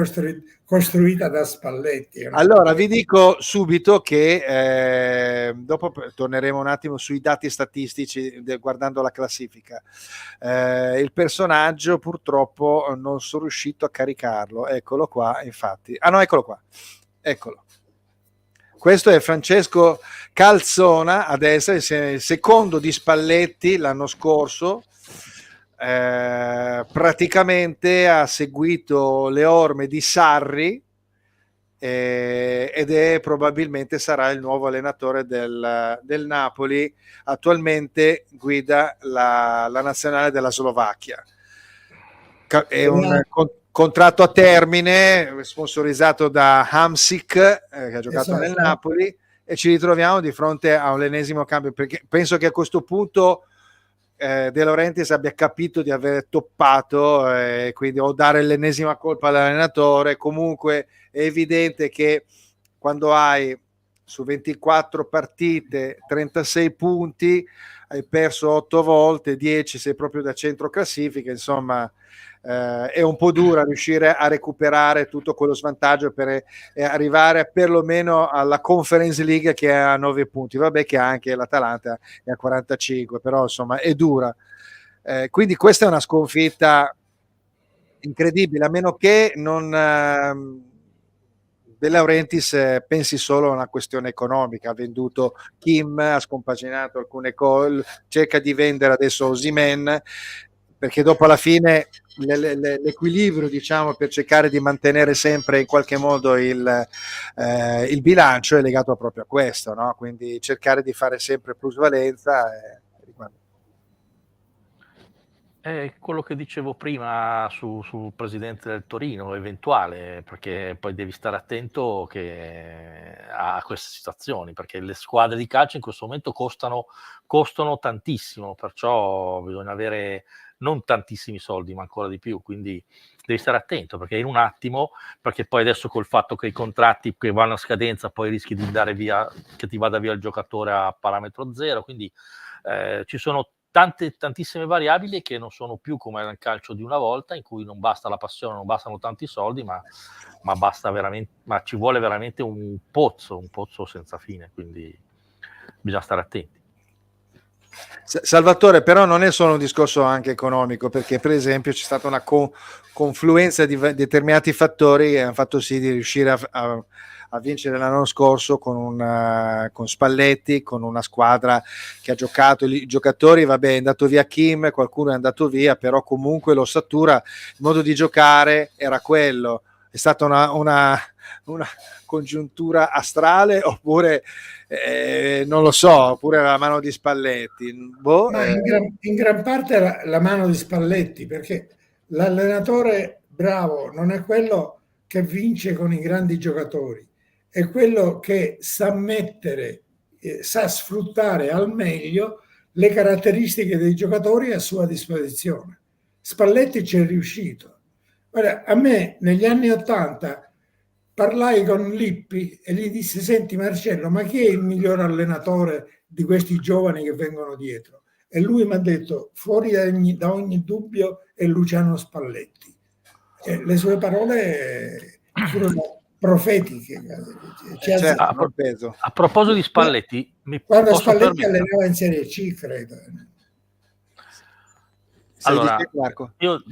costruita da Spalletti. Allora vi dico subito che dopo torneremo un attimo sui dati statistici guardando la classifica. Il personaggio purtroppo non sono riuscito a caricarlo, eccolo qua, infatti. Ah no, eccolo qua. Eccolo. Questo è Francesco Calzona a destra, il secondo di Spalletti l'anno scorso. Praticamente ha seguito le orme di Sarri ed è probabilmente sarà il nuovo allenatore del Napoli. Attualmente guida la nazionale della Slovacchia. È un contratto a termine sponsorizzato da Hamsik, che ha giocato nel Napoli, e ci ritroviamo di fronte a un ennesimo cambio, perché penso che a questo punto De Laurentiis abbia capito di aver toppato, quindi o dare l'ennesima colpa all'allenatore. Comunque è evidente che quando hai su 24 partite 36 punti, hai perso 8 volte, 10 sei proprio da centro classifica, insomma è un po' dura riuscire a recuperare tutto quello svantaggio per arrivare perlomeno alla Conference League, che è a 9 punti, vabbè che anche l'Atalanta è a 45, però insomma è dura, quindi questa è una sconfitta incredibile, a meno che non De Laurentiis pensi solo a una questione economica. Ha venduto Kim, ha scompaginato alcune cose, cerca di vendere adesso Osimhen, perché dopo alla fine l'equilibrio, diciamo, per cercare di mantenere sempre in qualche modo il bilancio è legato proprio a questo, no? Quindi cercare di fare sempre plusvalenza. È quello che dicevo prima sul presidente del Torino, eventuale, perché poi devi stare attento a queste situazioni, perché le squadre di calcio in questo momento costano tantissimo, perciò bisogna avere non tantissimi soldi, ma ancora di più, quindi devi stare attento, perché in un attimo, perché poi adesso col fatto che i contratti che vanno a scadenza, poi rischi di dare via, che ti vada via il giocatore a parametro zero, quindi ci sono tantissime variabili che non sono più come nel calcio di una volta, in cui non basta la passione, non bastano tanti soldi, ma basta veramente, ma ci vuole veramente un pozzo senza fine, quindi bisogna stare attenti. Salvatore, però non è solo un discorso anche economico, perché per esempio c'è stata una confluenza di determinati fattori che hanno fatto sì di riuscire a vincere l'anno scorso con Spalletti, con una squadra che ha giocato, i giocatori, vabbè, è andato via Kim, qualcuno è andato via, però comunque l'ossatura, il modo di giocare era quello. È stata una congiuntura astrale, oppure non lo so, oppure la mano di Spalletti? In gran parte la mano di Spalletti, perché l'allenatore bravo non è quello che vince con i grandi giocatori, è quello che sa mettere, sa sfruttare al meglio le caratteristiche dei giocatori a sua disposizione. Spalletti ci è riuscito. Guarda, a me negli anni '80 parlai con Lippi e gli disse: senti Marcello, ma chi è il miglior allenatore di questi giovani che vengono dietro? E lui mi ha detto: fuori da ogni dubbio è Luciano Spalletti. E le sue parole furono profetiche. A proposito di Spalletti, quando Spalletti allenava in Serie C, credo. Allora, io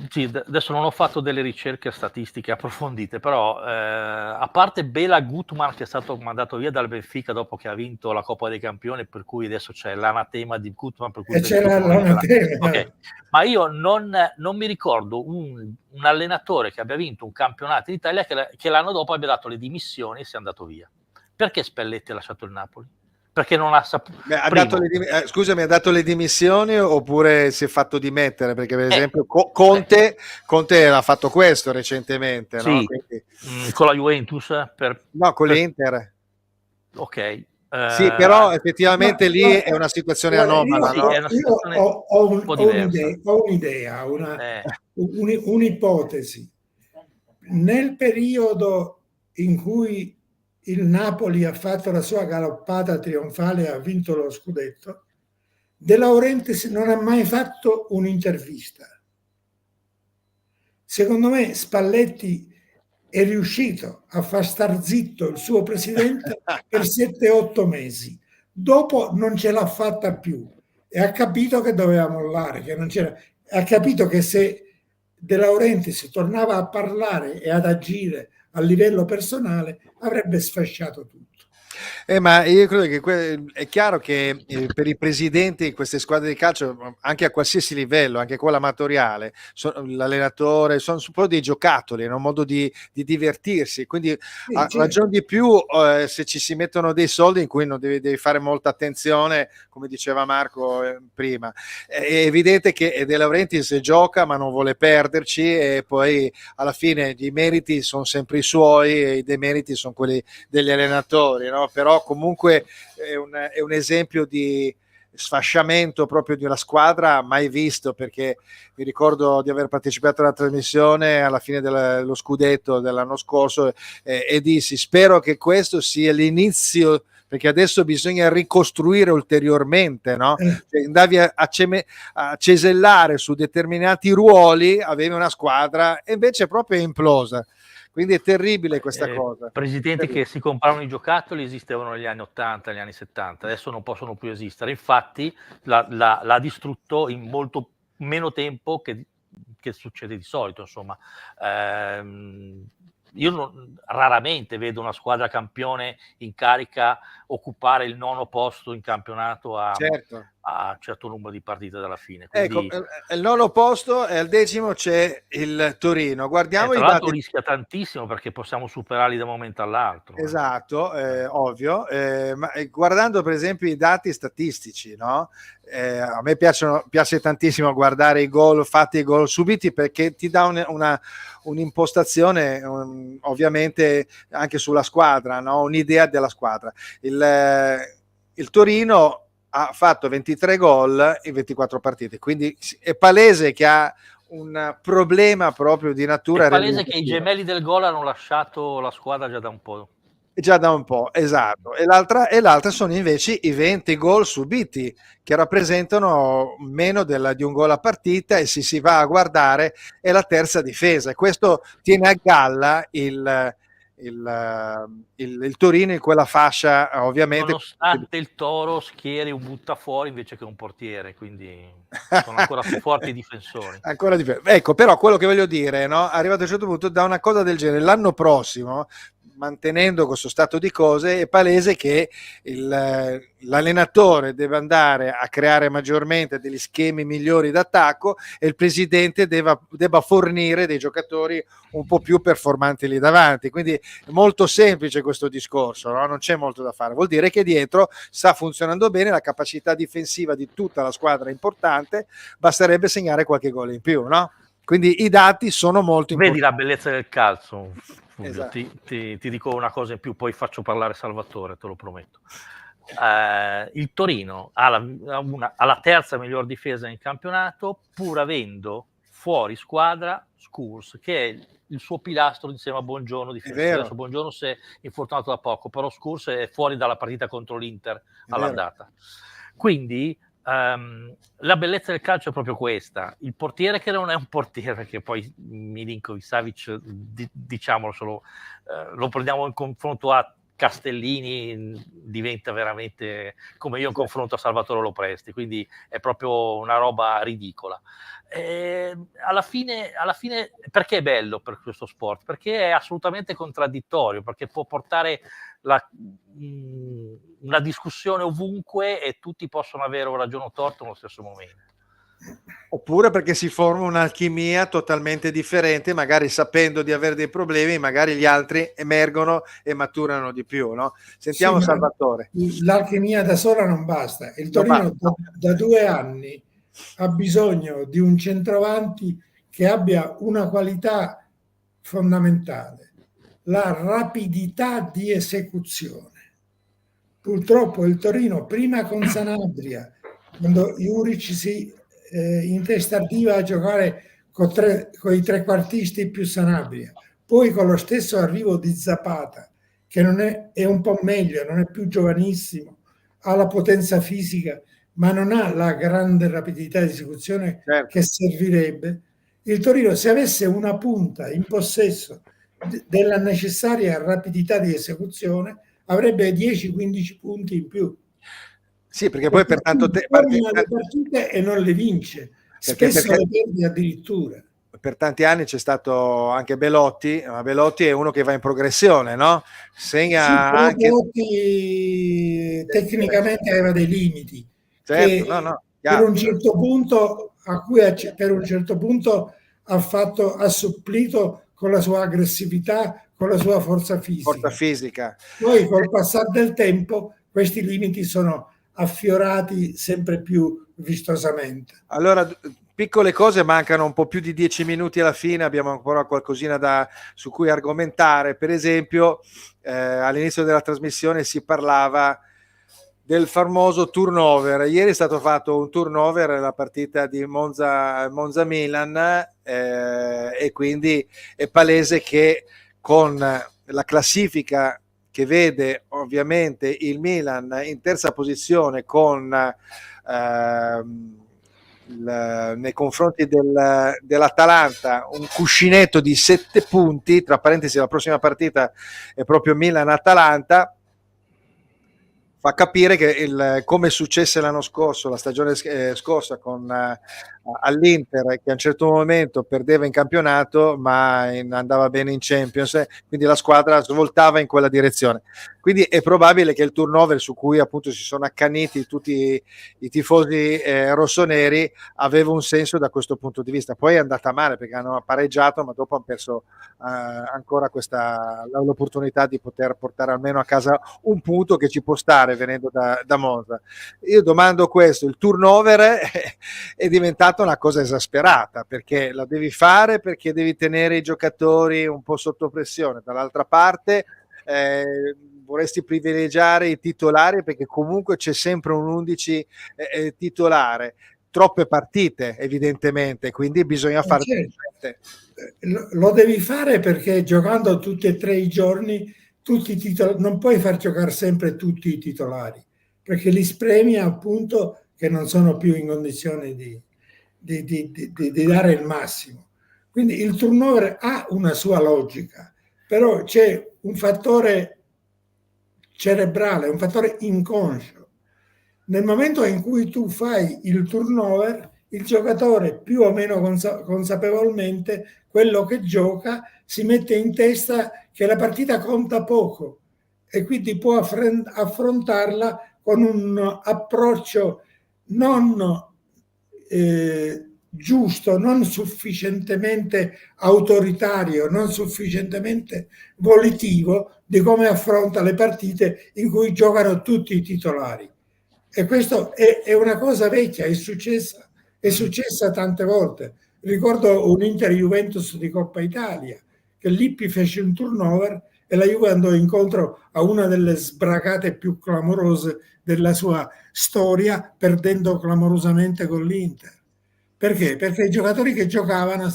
adesso non ho fatto delle ricerche statistiche approfondite, però a parte Bela Gutmann, che è stato mandato via dal Benfica dopo che ha vinto la Coppa dei Campioni, per cui adesso c'è l'anatema di Gutmann, per cui c'era l'anatema. Okay. Ma io non mi ricordo un allenatore che abbia vinto un campionato in Italia che l'anno dopo abbia dato le dimissioni e sia andato via. Perché Spalletti ha lasciato il Napoli? perché non ha saputo. Scusami, ha dato le dimissioni oppure si è fatto dimettere? Perché per esempio Conte l'ha fatto questo recentemente, sì, no? Quindi... con la Juventus no, con l'Inter. Ok. Sì, però effettivamente lì è una situazione anomala, sì, no? è una situazione un po' un'idea, un'ipotesi. Nel periodo in cui il Napoli ha fatto la sua galoppata trionfale e ha vinto lo scudetto, De Laurentiis non ha mai fatto un'intervista. Secondo me Spalletti è riuscito a far star zitto il suo presidente per 7-8 mesi. Dopo non ce l'ha fatta più e ha capito che doveva mollare, che non c'era. Ha capito che se De Laurentiis tornava a parlare e ad agire a livello personale avrebbe sfasciato tutto. Ma io credo che è chiaro che per i presidenti di queste squadre di calcio, anche a qualsiasi livello, anche quello amatoriale, l'allenatore, sono un po' dei giocattoli, è un modo di divertirsi, quindi Sì, a ragion di più se ci si mettono dei soldi in cui non devi fare molta attenzione, come diceva Marco prima. È evidente che De Laurentiis gioca ma non vuole perderci e poi alla fine i meriti sono sempre i suoi e i demeriti sono quelli degli allenatori, no? Però comunque è un esempio di sfasciamento proprio di una squadra mai visto, perché mi ricordo di aver partecipato alla trasmissione alla fine dello scudetto dell'anno scorso e dissi spero che questo sia l'inizio, perché adesso bisogna ricostruire ulteriormente, no? Cioè, andavi a cesellare su determinati ruoli, avevi una squadra e invece proprio è implosa. Quindi è terribile questa cosa. Presidenti che si compravano i giocattoli esistevano negli anni 80, negli anni 70, adesso non possono più esistere. Infatti l'ha distrutto in molto meno tempo che succede di solito. Insomma, io raramente vedo una squadra campione in carica occupare il 9° posto in campionato a un certo numero di partite dalla fine. Quindi, ecco, il 9° posto e al 10° c'è il Torino. Guardiamo tra i l'altro dati. rischia tantissimo perché possiamo superarli da un momento all'altro. Esatto, ovvio, ma guardando per esempio i dati statistici, no? A me piace tantissimo guardare i gol fatti e i gol subiti perché ti dà un'impostazione ovviamente anche sulla squadra, no? Un'idea della squadra. Il Torino ha fatto 23 gol in 24 partite, quindi è palese che ha un problema proprio di natura. È palese che i gemelli del gol hanno lasciato la squadra già da un po'. Già da un po', esatto. E l'altra sono invece i 20 gol subiti, che rappresentano meno di un gol a partita, e se si va a guardare è la terza difesa. E questo tiene a galla il Torino in quella fascia, ovviamente. Nonostante il Toro schieri un buttafuori invece che un portiere, quindi sono ancora più forti i difensori. Ancora di più. Ecco, però quello che voglio dire, no? Arrivato a un certo punto, da una cosa del genere, l'anno prossimo, mantenendo questo stato di cose, è palese che l'allenatore deve andare a creare maggiormente degli schemi migliori d'attacco e il presidente debba fornire dei giocatori un po' più performanti lì davanti. Quindi è molto semplice questo discorso, no? Non c'è molto da fare. Vuol dire che dietro sta funzionando bene, la capacità difensiva di tutta la squadra è importante, basterebbe segnare qualche gol in più, no? Quindi i dati sono molto importanti. Vedi la bellezza del calcio, Fulvio. Esatto. Ti dico una cosa in più, poi faccio parlare Salvatore, te lo prometto. Il Torino ha la terza miglior difesa in campionato, pur avendo fuori squadra Scours, che è il suo pilastro insieme a Buongiorno difensivo. Adesso Buongiorno si è infortunato da poco, però Scours è fuori dalla partita contro l'Inter all'andata. Quindi la bellezza del calcio è proprio questa: il portiere che non è un portiere, perché poi Milinkovic-Savic, diciamolo solo, lo prendiamo in confronto a Castellini, diventa veramente come io in confronto a Salvatore Lopresti, quindi è proprio una roba ridicola. Alla fine perché è bello per questo sport? Perché è assolutamente contraddittorio, perché può portare una discussione ovunque e tutti possono avere un ragione o torto nello stesso momento. Oppure perché si forma un'alchimia totalmente differente, magari sapendo di avere dei problemi, magari gli altri emergono e maturano di più, no? Sì, Sentiamo ma Salvatore. l'alchimia da sola non basta. Il Non va. Torino da 2 anni ha bisogno di un centravanti che abbia una qualità fondamentale, la rapidità di esecuzione. Purtroppo il Torino, prima con Sanabria, quando Juric si intestardiva a giocare con i trequartisti più Sanabria, poi con lo stesso arrivo di Zapata, che non è un po' meglio, non è più giovanissimo, ha la potenza fisica, ma non ha la grande rapidità di esecuzione che servirebbe. Il Torino, se avesse una punta in possesso della necessaria rapidità di esecuzione, avrebbe 10-15 punti in più. Sì, perché poi per tanto tempo le partite e non le vince, spesso le perde addirittura. Per tanti anni c'è stato anche Belotti, ma Belotti è uno che va in progressione, no? Segna sì, anche Belotti tecnicamente aveva dei limiti, certo, che no, per un certo punto per un certo punto ha supplito con la sua aggressività, con la sua forza fisica. Poi col passare del tempo questi limiti sono affiorati sempre più vistosamente. Allora, piccole cose, mancano un po' più di 10 minuti alla fine, abbiamo ancora qualcosina su cui argomentare. Per esempio, all'inizio della trasmissione si parlava del famoso turnover. Ieri è stato fatto un turnover nella partita di Monza-Milan e quindi è palese che con la classifica che vede ovviamente il Milan in terza posizione nei confronti dell'Atalanta un cuscinetto di 7 punti, tra parentesi la prossima partita è proprio Milan-Atalanta, fa capire che come successe l'anno scorso, la stagione scorsa all'Inter, che a un certo momento perdeva in campionato ma andava bene in Champions, quindi la squadra svoltava in quella direzione. Quindi è probabile che il turnover su cui appunto si sono accanniti tutti i tifosi rossoneri aveva un senso da questo punto di vista. Poi è andata male perché hanno pareggiato, ma dopo hanno perso ancora l'opportunità di poter portare almeno a casa un punto che ci può stare venendo da Monza. Io domando questo: il turnover è diventata una cosa esasperata, perché la devi fare perché devi tenere i giocatori un po' sotto pressione, dall'altra parte vorresti privilegiare i titolari perché comunque c'è sempre un 11 titolare, troppe partite evidentemente, quindi bisogna fare lo devi fare perché giocando tutti e 3 i giorni non puoi far giocare sempre tutti i titolari, perché li spremi appunto che non sono più in condizione di dare il massimo. Quindi il turnover ha una sua logica, però c'è un fattore cerebrale, un fattore inconscio. Nel momento in cui tu fai il turnover, il giocatore più o meno consapevolmente, quello che gioca, si mette in testa che la partita conta poco e quindi può affrontarla con un approccio non giusto, non sufficientemente autoritario, non sufficientemente volitivo di come affronta le partite in cui giocano tutti i titolari. E questo è una cosa vecchia, è successa tante volte. Ricordo un Inter-Juventus di Coppa Italia, che Lippi fece un turnover e la Juve andò incontro a una delle sbracate più clamorose della sua storia, perdendo clamorosamente con l'Inter. Perché? Perché i giocatori che giocavano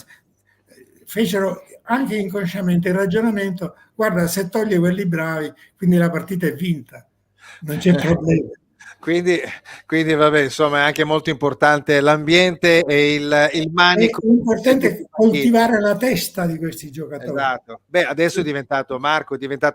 fecero anche inconsciamente il ragionamento: guarda, se toglie quelli bravi, quindi la partita è vinta, non c'è problema. Quindi vabbè, insomma, è anche molto importante l'ambiente e il manico. È importante coltivare la testa di questi giocatori. Esatto. Beh, adesso è diventato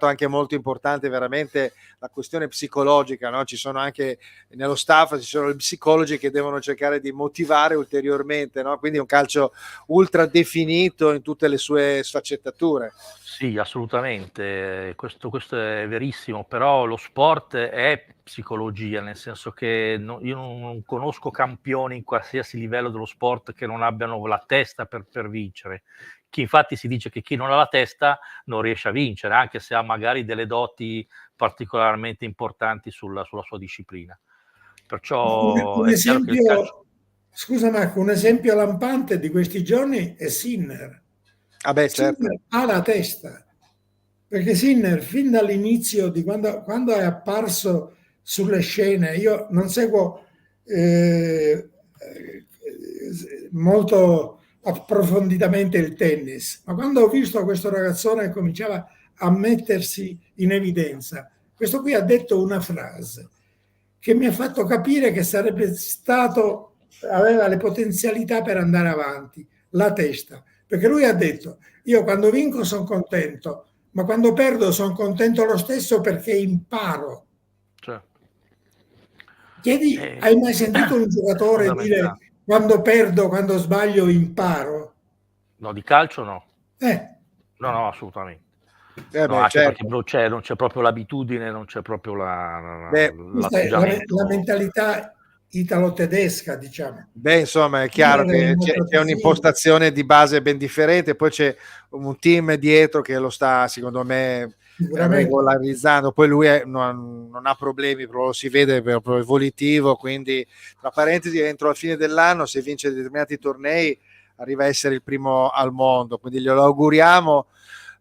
anche molto importante veramente la questione psicologica, no? Ci sono anche nello staff, ci sono i psicologi che devono cercare di motivare ulteriormente, no? Quindi un calcio ultra definito in tutte le sue sfaccettature. Sì, assolutamente, questo è verissimo, però lo sport è psicologia, nel senso che io non conosco campioni in qualsiasi livello dello sport che non abbiano la testa per vincere. Infatti si dice che chi non ha la testa non riesce a vincere, anche se ha magari delle doti particolarmente importanti sulla sua disciplina. Perciò Un è chiaro che il calcio... Scusa Marco, un esempio lampante di questi giorni è Sinner. Certo. Sinner ha la testa, perché Sinner fin dall'inizio di quando è apparso sulle scene, io non seguo molto approfonditamente il tennis, ma quando ho visto questo ragazzone che cominciava a mettersi in evidenza, questo qui ha detto una frase che mi ha fatto capire che aveva le potenzialità per andare avanti, la testa, perché lui ha detto: io quando vinco sono contento, ma quando perdo sono contento lo stesso perché imparo. Cioè, Hai mai sentito un giocatore dire quando perdo, quando sbaglio imparo? No, di calcio no. No, assolutamente. Anche certo. Perché non c'è proprio l'abitudine, non c'è proprio l'atteggiamento. La mentalità italo-tedesca, diciamo. Insomma, è chiaro che c'è un'impostazione di base ben differente, poi c'è un team dietro che lo sta, secondo me, regolarizzando. Poi lui non ha problemi, lo si vede proprio evolutivo, quindi tra parentesi entro la fine dell'anno, se vince determinati tornei, arriva a essere il primo al mondo, quindi glielo auguriamo.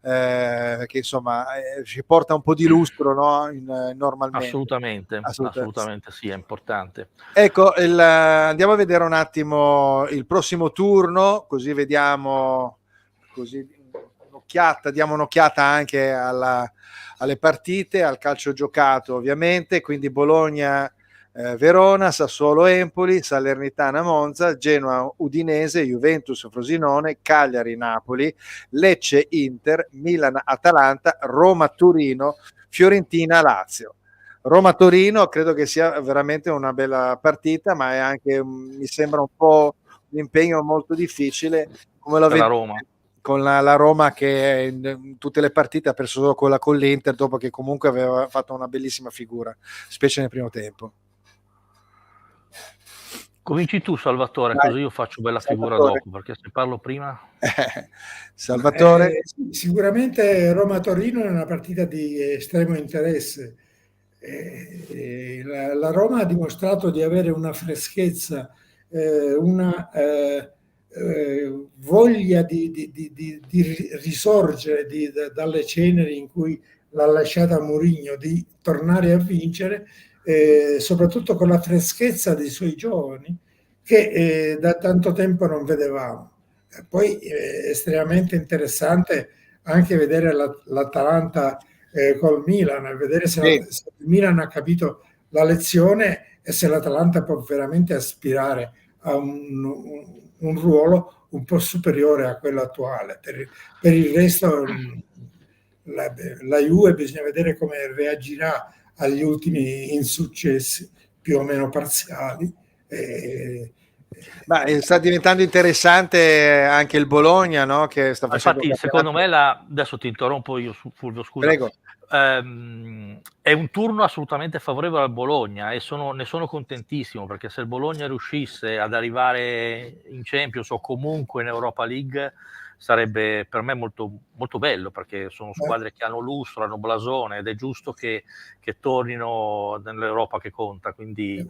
Che insomma ci porta un po' di lustro, no? Normalmente. Assolutamente sì, è importante. Ecco, andiamo a vedere un attimo il prossimo turno, così vediamo, diamo un'occhiata anche alle partite, al calcio giocato ovviamente, quindi Bologna Verona, Sassuolo Empoli, Salernitana Monza, Genoa Udinese, Juventus Frosinone, Cagliari Napoli, Lecce Inter, Milan Atalanta, Roma Torino, Fiorentina Lazio. Roma-Torino credo che sia veramente una bella partita, ma è anche, mi sembra un po' un impegno molto difficile, come lo vedo con la Roma che in tutte le partite ha perso solo quella con l'Inter, dopo che comunque aveva fatto una bellissima figura, specie nel primo tempo. Cominci tu, Salvatore, così io faccio bella figura dopo, perché se parlo prima... Salvatore? Sicuramente Roma-Torino è una partita di estremo interesse. La Roma ha dimostrato di avere una freschezza, una voglia di risorgere dalle ceneri in cui l'ha lasciata Mourinho, di tornare a vincere, soprattutto con la freschezza dei suoi giovani che da tanto tempo non vedevamo. Poi è estremamente interessante anche vedere l'Atalanta col Milan, vedere se il Milan ha capito la lezione e se l'Atalanta può veramente aspirare a un ruolo un po' superiore a quello attuale. Per il resto la Juve bisogna vedere come reagirà agli ultimi insuccessi più o meno parziali. Sta diventando interessante anche il Bologna, no? Che sta facendo. Infatti, secondo me, adesso ti interrompo io, Fulvio, scusa. Prego. È un turno assolutamente favorevole al Bologna e ne sono contentissimo, perché se il Bologna riuscisse ad arrivare in Champions o comunque in Europa League sarebbe per me molto, molto bello, perché sono squadre che hanno lustro, hanno blasone ed è giusto che tornino nell'Europa che conta, quindi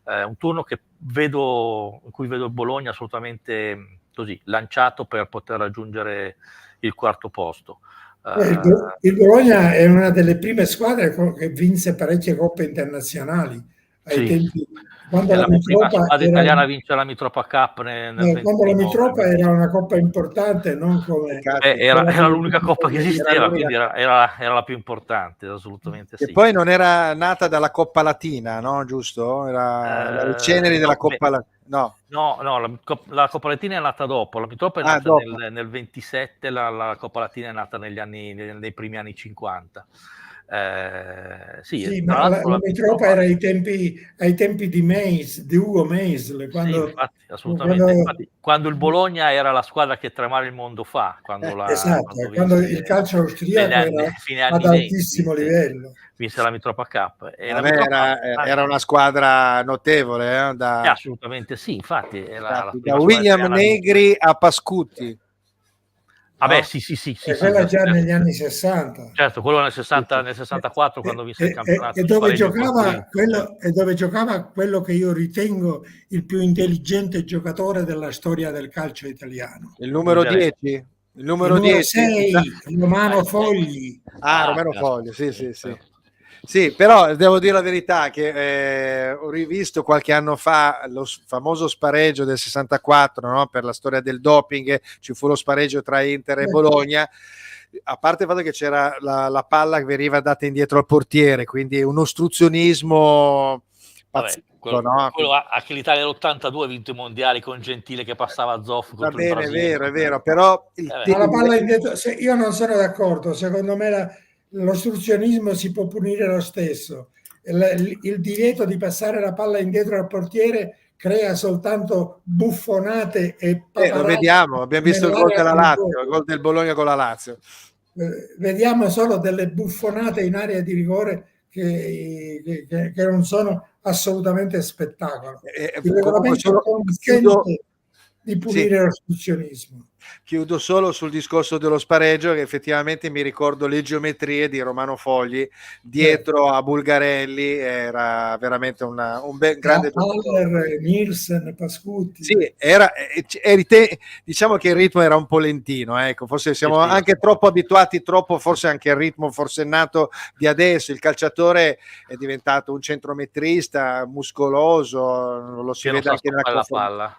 un turno in cui vedo il Bologna assolutamente così lanciato per poter raggiungere il quarto posto. Il Bologna è una delle prime squadre che vinse parecchie coppe internazionali ai tempi, quando la prima squadra italiana a vincere la Mitropa Cup quando la Mitropa era una coppa importante, non come era l'unica coppa che esisteva, quindi era la più importante, assolutamente sì. E poi non era nata dalla Coppa Latina, no? Giusto? Era le ceneri della Coppa Latina. No, la Coppa Latina è nata dopo, la Mitropa è nata nel 27, la Coppa Latina è nata nei primi anni 50. Sì, tra ma l'altro la la Mitropa era ai tempi di Meis, di Ugo Meisl, sì, quando, infatti, assolutamente. quando Infatti, quando il Bologna era la squadra che tremava il mondo fa, esatto, quando quando il vinse calcio austriaco era fine ad anni 20, altissimo livello. vinse la Mitropa Cup. E la Vabbè, Mitropa, era una squadra notevole, assolutamente sì, infatti era la da prima squadra William italiana a vincere. Negri a Pascutti, Vabbè, no? sì, sì, sì, sì, E sì, quella certo, già negli certo. anni 60. Certo, quello Sì, sì. nel 64 quando vinse il E campionato dove spareggio col giocava Corinthians, certo. quello, e dove giocava quello che io ritengo il più intelligente giocatore della storia del calcio italiano. Il numero Bulgarelli. 10? Il Il numero numero 10? 6, Romano Il 6. Fogli. Romero Caspita, Foglio, sì, sì, sì, sì. certo. Sì, però devo dire la verità che ho rivisto qualche anno fa lo famoso spareggio del 64, no? Per la storia del doping, ci fu lo spareggio tra Inter e Bologna. A parte il fatto che c'era la palla che veniva data indietro al portiere, quindi un ostruzionismo Vabbè, pazzesco, no? anche l'Italia dell'82 ha vinto i mondiali con Gentile che passava Zoff Va contro il bene, Brasile. è vero, però Ma la palla indietro, io non sono d'accordo, secondo me l'ostruzionismo si può punire lo stesso. Il divieto di passare la palla indietro al portiere crea soltanto buffonate e lo paparazzi vediamo, abbiamo visto il gol nell'area della di Lazio, il rigore. gol del Bologna con la Lazio. Vediamo solo delle buffonate in area di rigore che non sono assolutamente spettacolo. Il Comunque regolamento chiudo, consente di sì, punire l'ostruzionismo. chiudo solo sul discorso dello spareggio, che effettivamente mi ricordo le geometrie di Romano Fogli dietro a Bulgarelli, era veramente un grande giocatore. Haller, Nielsen, Pascutti. Sì, diciamo che il ritmo era un po' lentino, ecco, forse Sì, siamo sì, anche troppo abituati, forse anche al ritmo forsennato di adesso. Il calciatore è diventato un centrometrista muscoloso, lo si che non vede sa anche nella stoppare la conformazione. palla.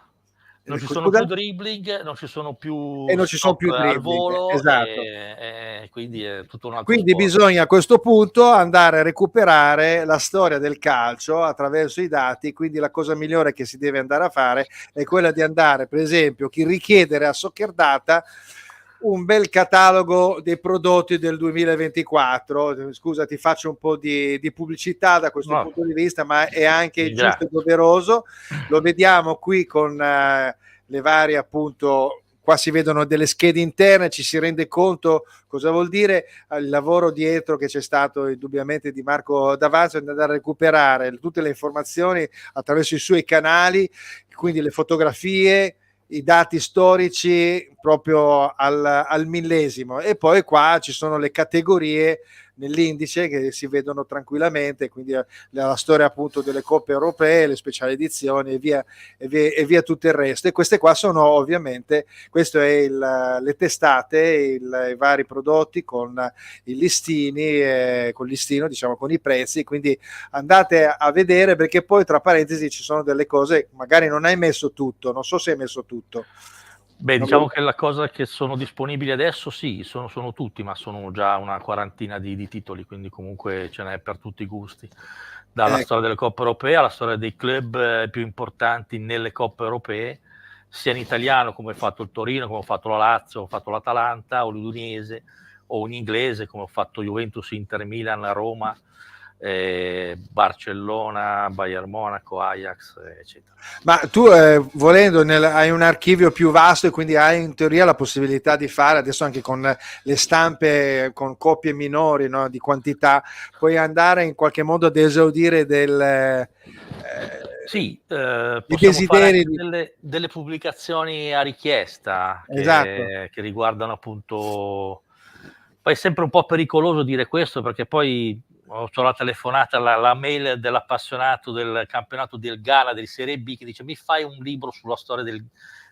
Non ci sono più Scusa? dribbling, non ci sono più E non ci sono stop più al dribbling, volo esatto. e quindi è tutto un altro Quindi sport. bisogna a questo punto andare a recuperare la storia del calcio attraverso i dati, quindi la cosa migliore che si deve andare a fare è quella di andare, per esempio, richiedere a Soccerdata un bel catalogo dei prodotti del 2024. Scusa, ti faccio un po' di pubblicità da questo No, punto di vista, ma è anche giusto e grazie. doveroso. Lo vediamo qui con le varie, appunto, qua si vedono delle schede interne, ci si rende conto cosa vuol dire il lavoro dietro che c'è stato indubbiamente di Marco Davanzo, andare a recuperare tutte le informazioni attraverso i suoi canali, quindi le fotografie, i dati storici proprio al millesimo, e poi qua ci sono le categorie nell'indice che si vedono tranquillamente, quindi la storia appunto delle coppe europee, le speciali edizioni e via tutto il resto. E queste qua sono ovviamente, questo è le testate, i vari prodotti con i listini, con il listino, diciamo, con i prezzi, quindi andate a vedere, perché poi tra parentesi ci sono delle cose, magari non hai messo tutto, non so se hai messo tutto. Beh, diciamo che la cosa che sono disponibili adesso sì, sono tutti, ma sono già una quarantina di titoli, quindi comunque ce n'è per tutti i gusti. Dalla storia delle coppe europee alla storia dei club più importanti nelle coppe europee, sia in italiano come ho fatto il Torino, come ho fatto la Lazio, ho fatto l'Atalanta o l'Udinese, o in inglese come ho fatto Juventus, Inter, Milan, Roma, Barcellona, Bayern Monaco, Ajax, eccetera. Ma tu volendo hai un archivio più vasto e quindi hai in teoria la possibilità di fare adesso anche con le stampe con copie minori, no, di quantità, puoi andare in qualche modo ad esaudire sì, i possiamo fare desideri anche delle pubblicazioni a richiesta esatto. che riguardano appunto. Poi è sempre un po' pericoloso dire questo, perché poi c'ho la telefonata, la mail dell'appassionato del campionato del Ghana, di Serie B, che dice: mi fai un libro sulla storia del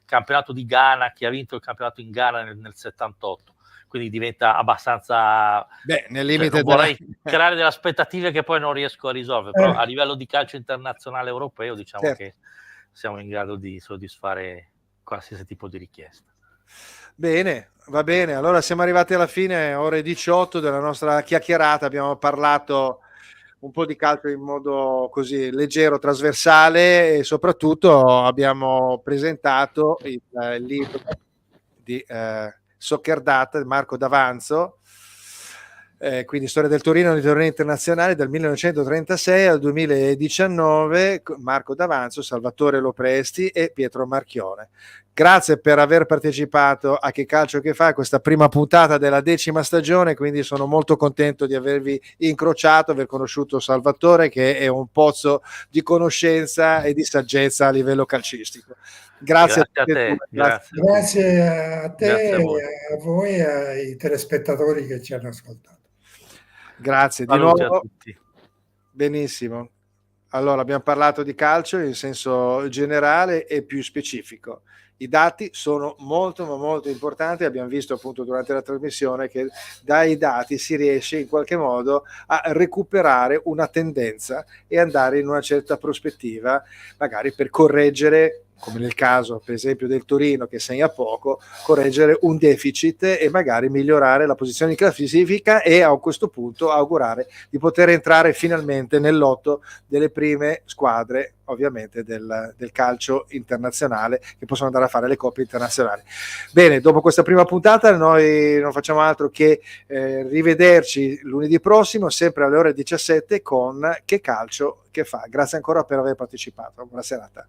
campionato di Ghana, chi ha vinto il campionato in Ghana nel 78. Quindi diventa abbastanza, Nel cioè, limite non vorrei creare delle aspettative che poi non riesco a risolvere, però a livello di calcio internazionale europeo diciamo certo. che siamo in grado di soddisfare qualsiasi tipo di richiesta. Bene, va bene, allora siamo arrivati alla fine, ore 18 della nostra chiacchierata, abbiamo parlato un po' di calcio in modo così leggero, trasversale, e soprattutto abbiamo presentato il libro di Soccerdata di Marco Davanzo. quindi storia del Torino, di Torino Internazionale dal 1936 al 2019, Marco D'Avanzo, Salvatore Lopresti e Pietro Marchione. Grazie per aver partecipato a Che Calcio Che Fa, questa prima puntata della 10ª stagione, quindi sono molto contento di avervi incrociato, aver conosciuto Salvatore, che è un pozzo di conoscenza e di saggezza a livello calcistico. Grazie a te. Grazie a te, grazie a voi e ai telespettatori che ci hanno ascoltato. Grazie di nuovo a tutti. Benissimo. Allora, abbiamo parlato di calcio in senso generale e più specifico. I dati sono molto ma molto importanti, abbiamo visto appunto durante la trasmissione che dai dati si riesce in qualche modo a recuperare una tendenza e andare in una certa prospettiva, magari per correggere, come nel caso per esempio del Torino che segna poco, correggere un deficit e magari migliorare la posizione in classifica e a questo punto augurare di poter entrare finalmente nel lotto delle prime squadre ovviamente del calcio internazionale che possono andare a fare le coppe internazionali. Bene, dopo questa prima puntata noi non facciamo altro che rivederci lunedì prossimo sempre alle ore 17 con Che Calcio Che Fa. Grazie ancora per aver partecipato, buona serata.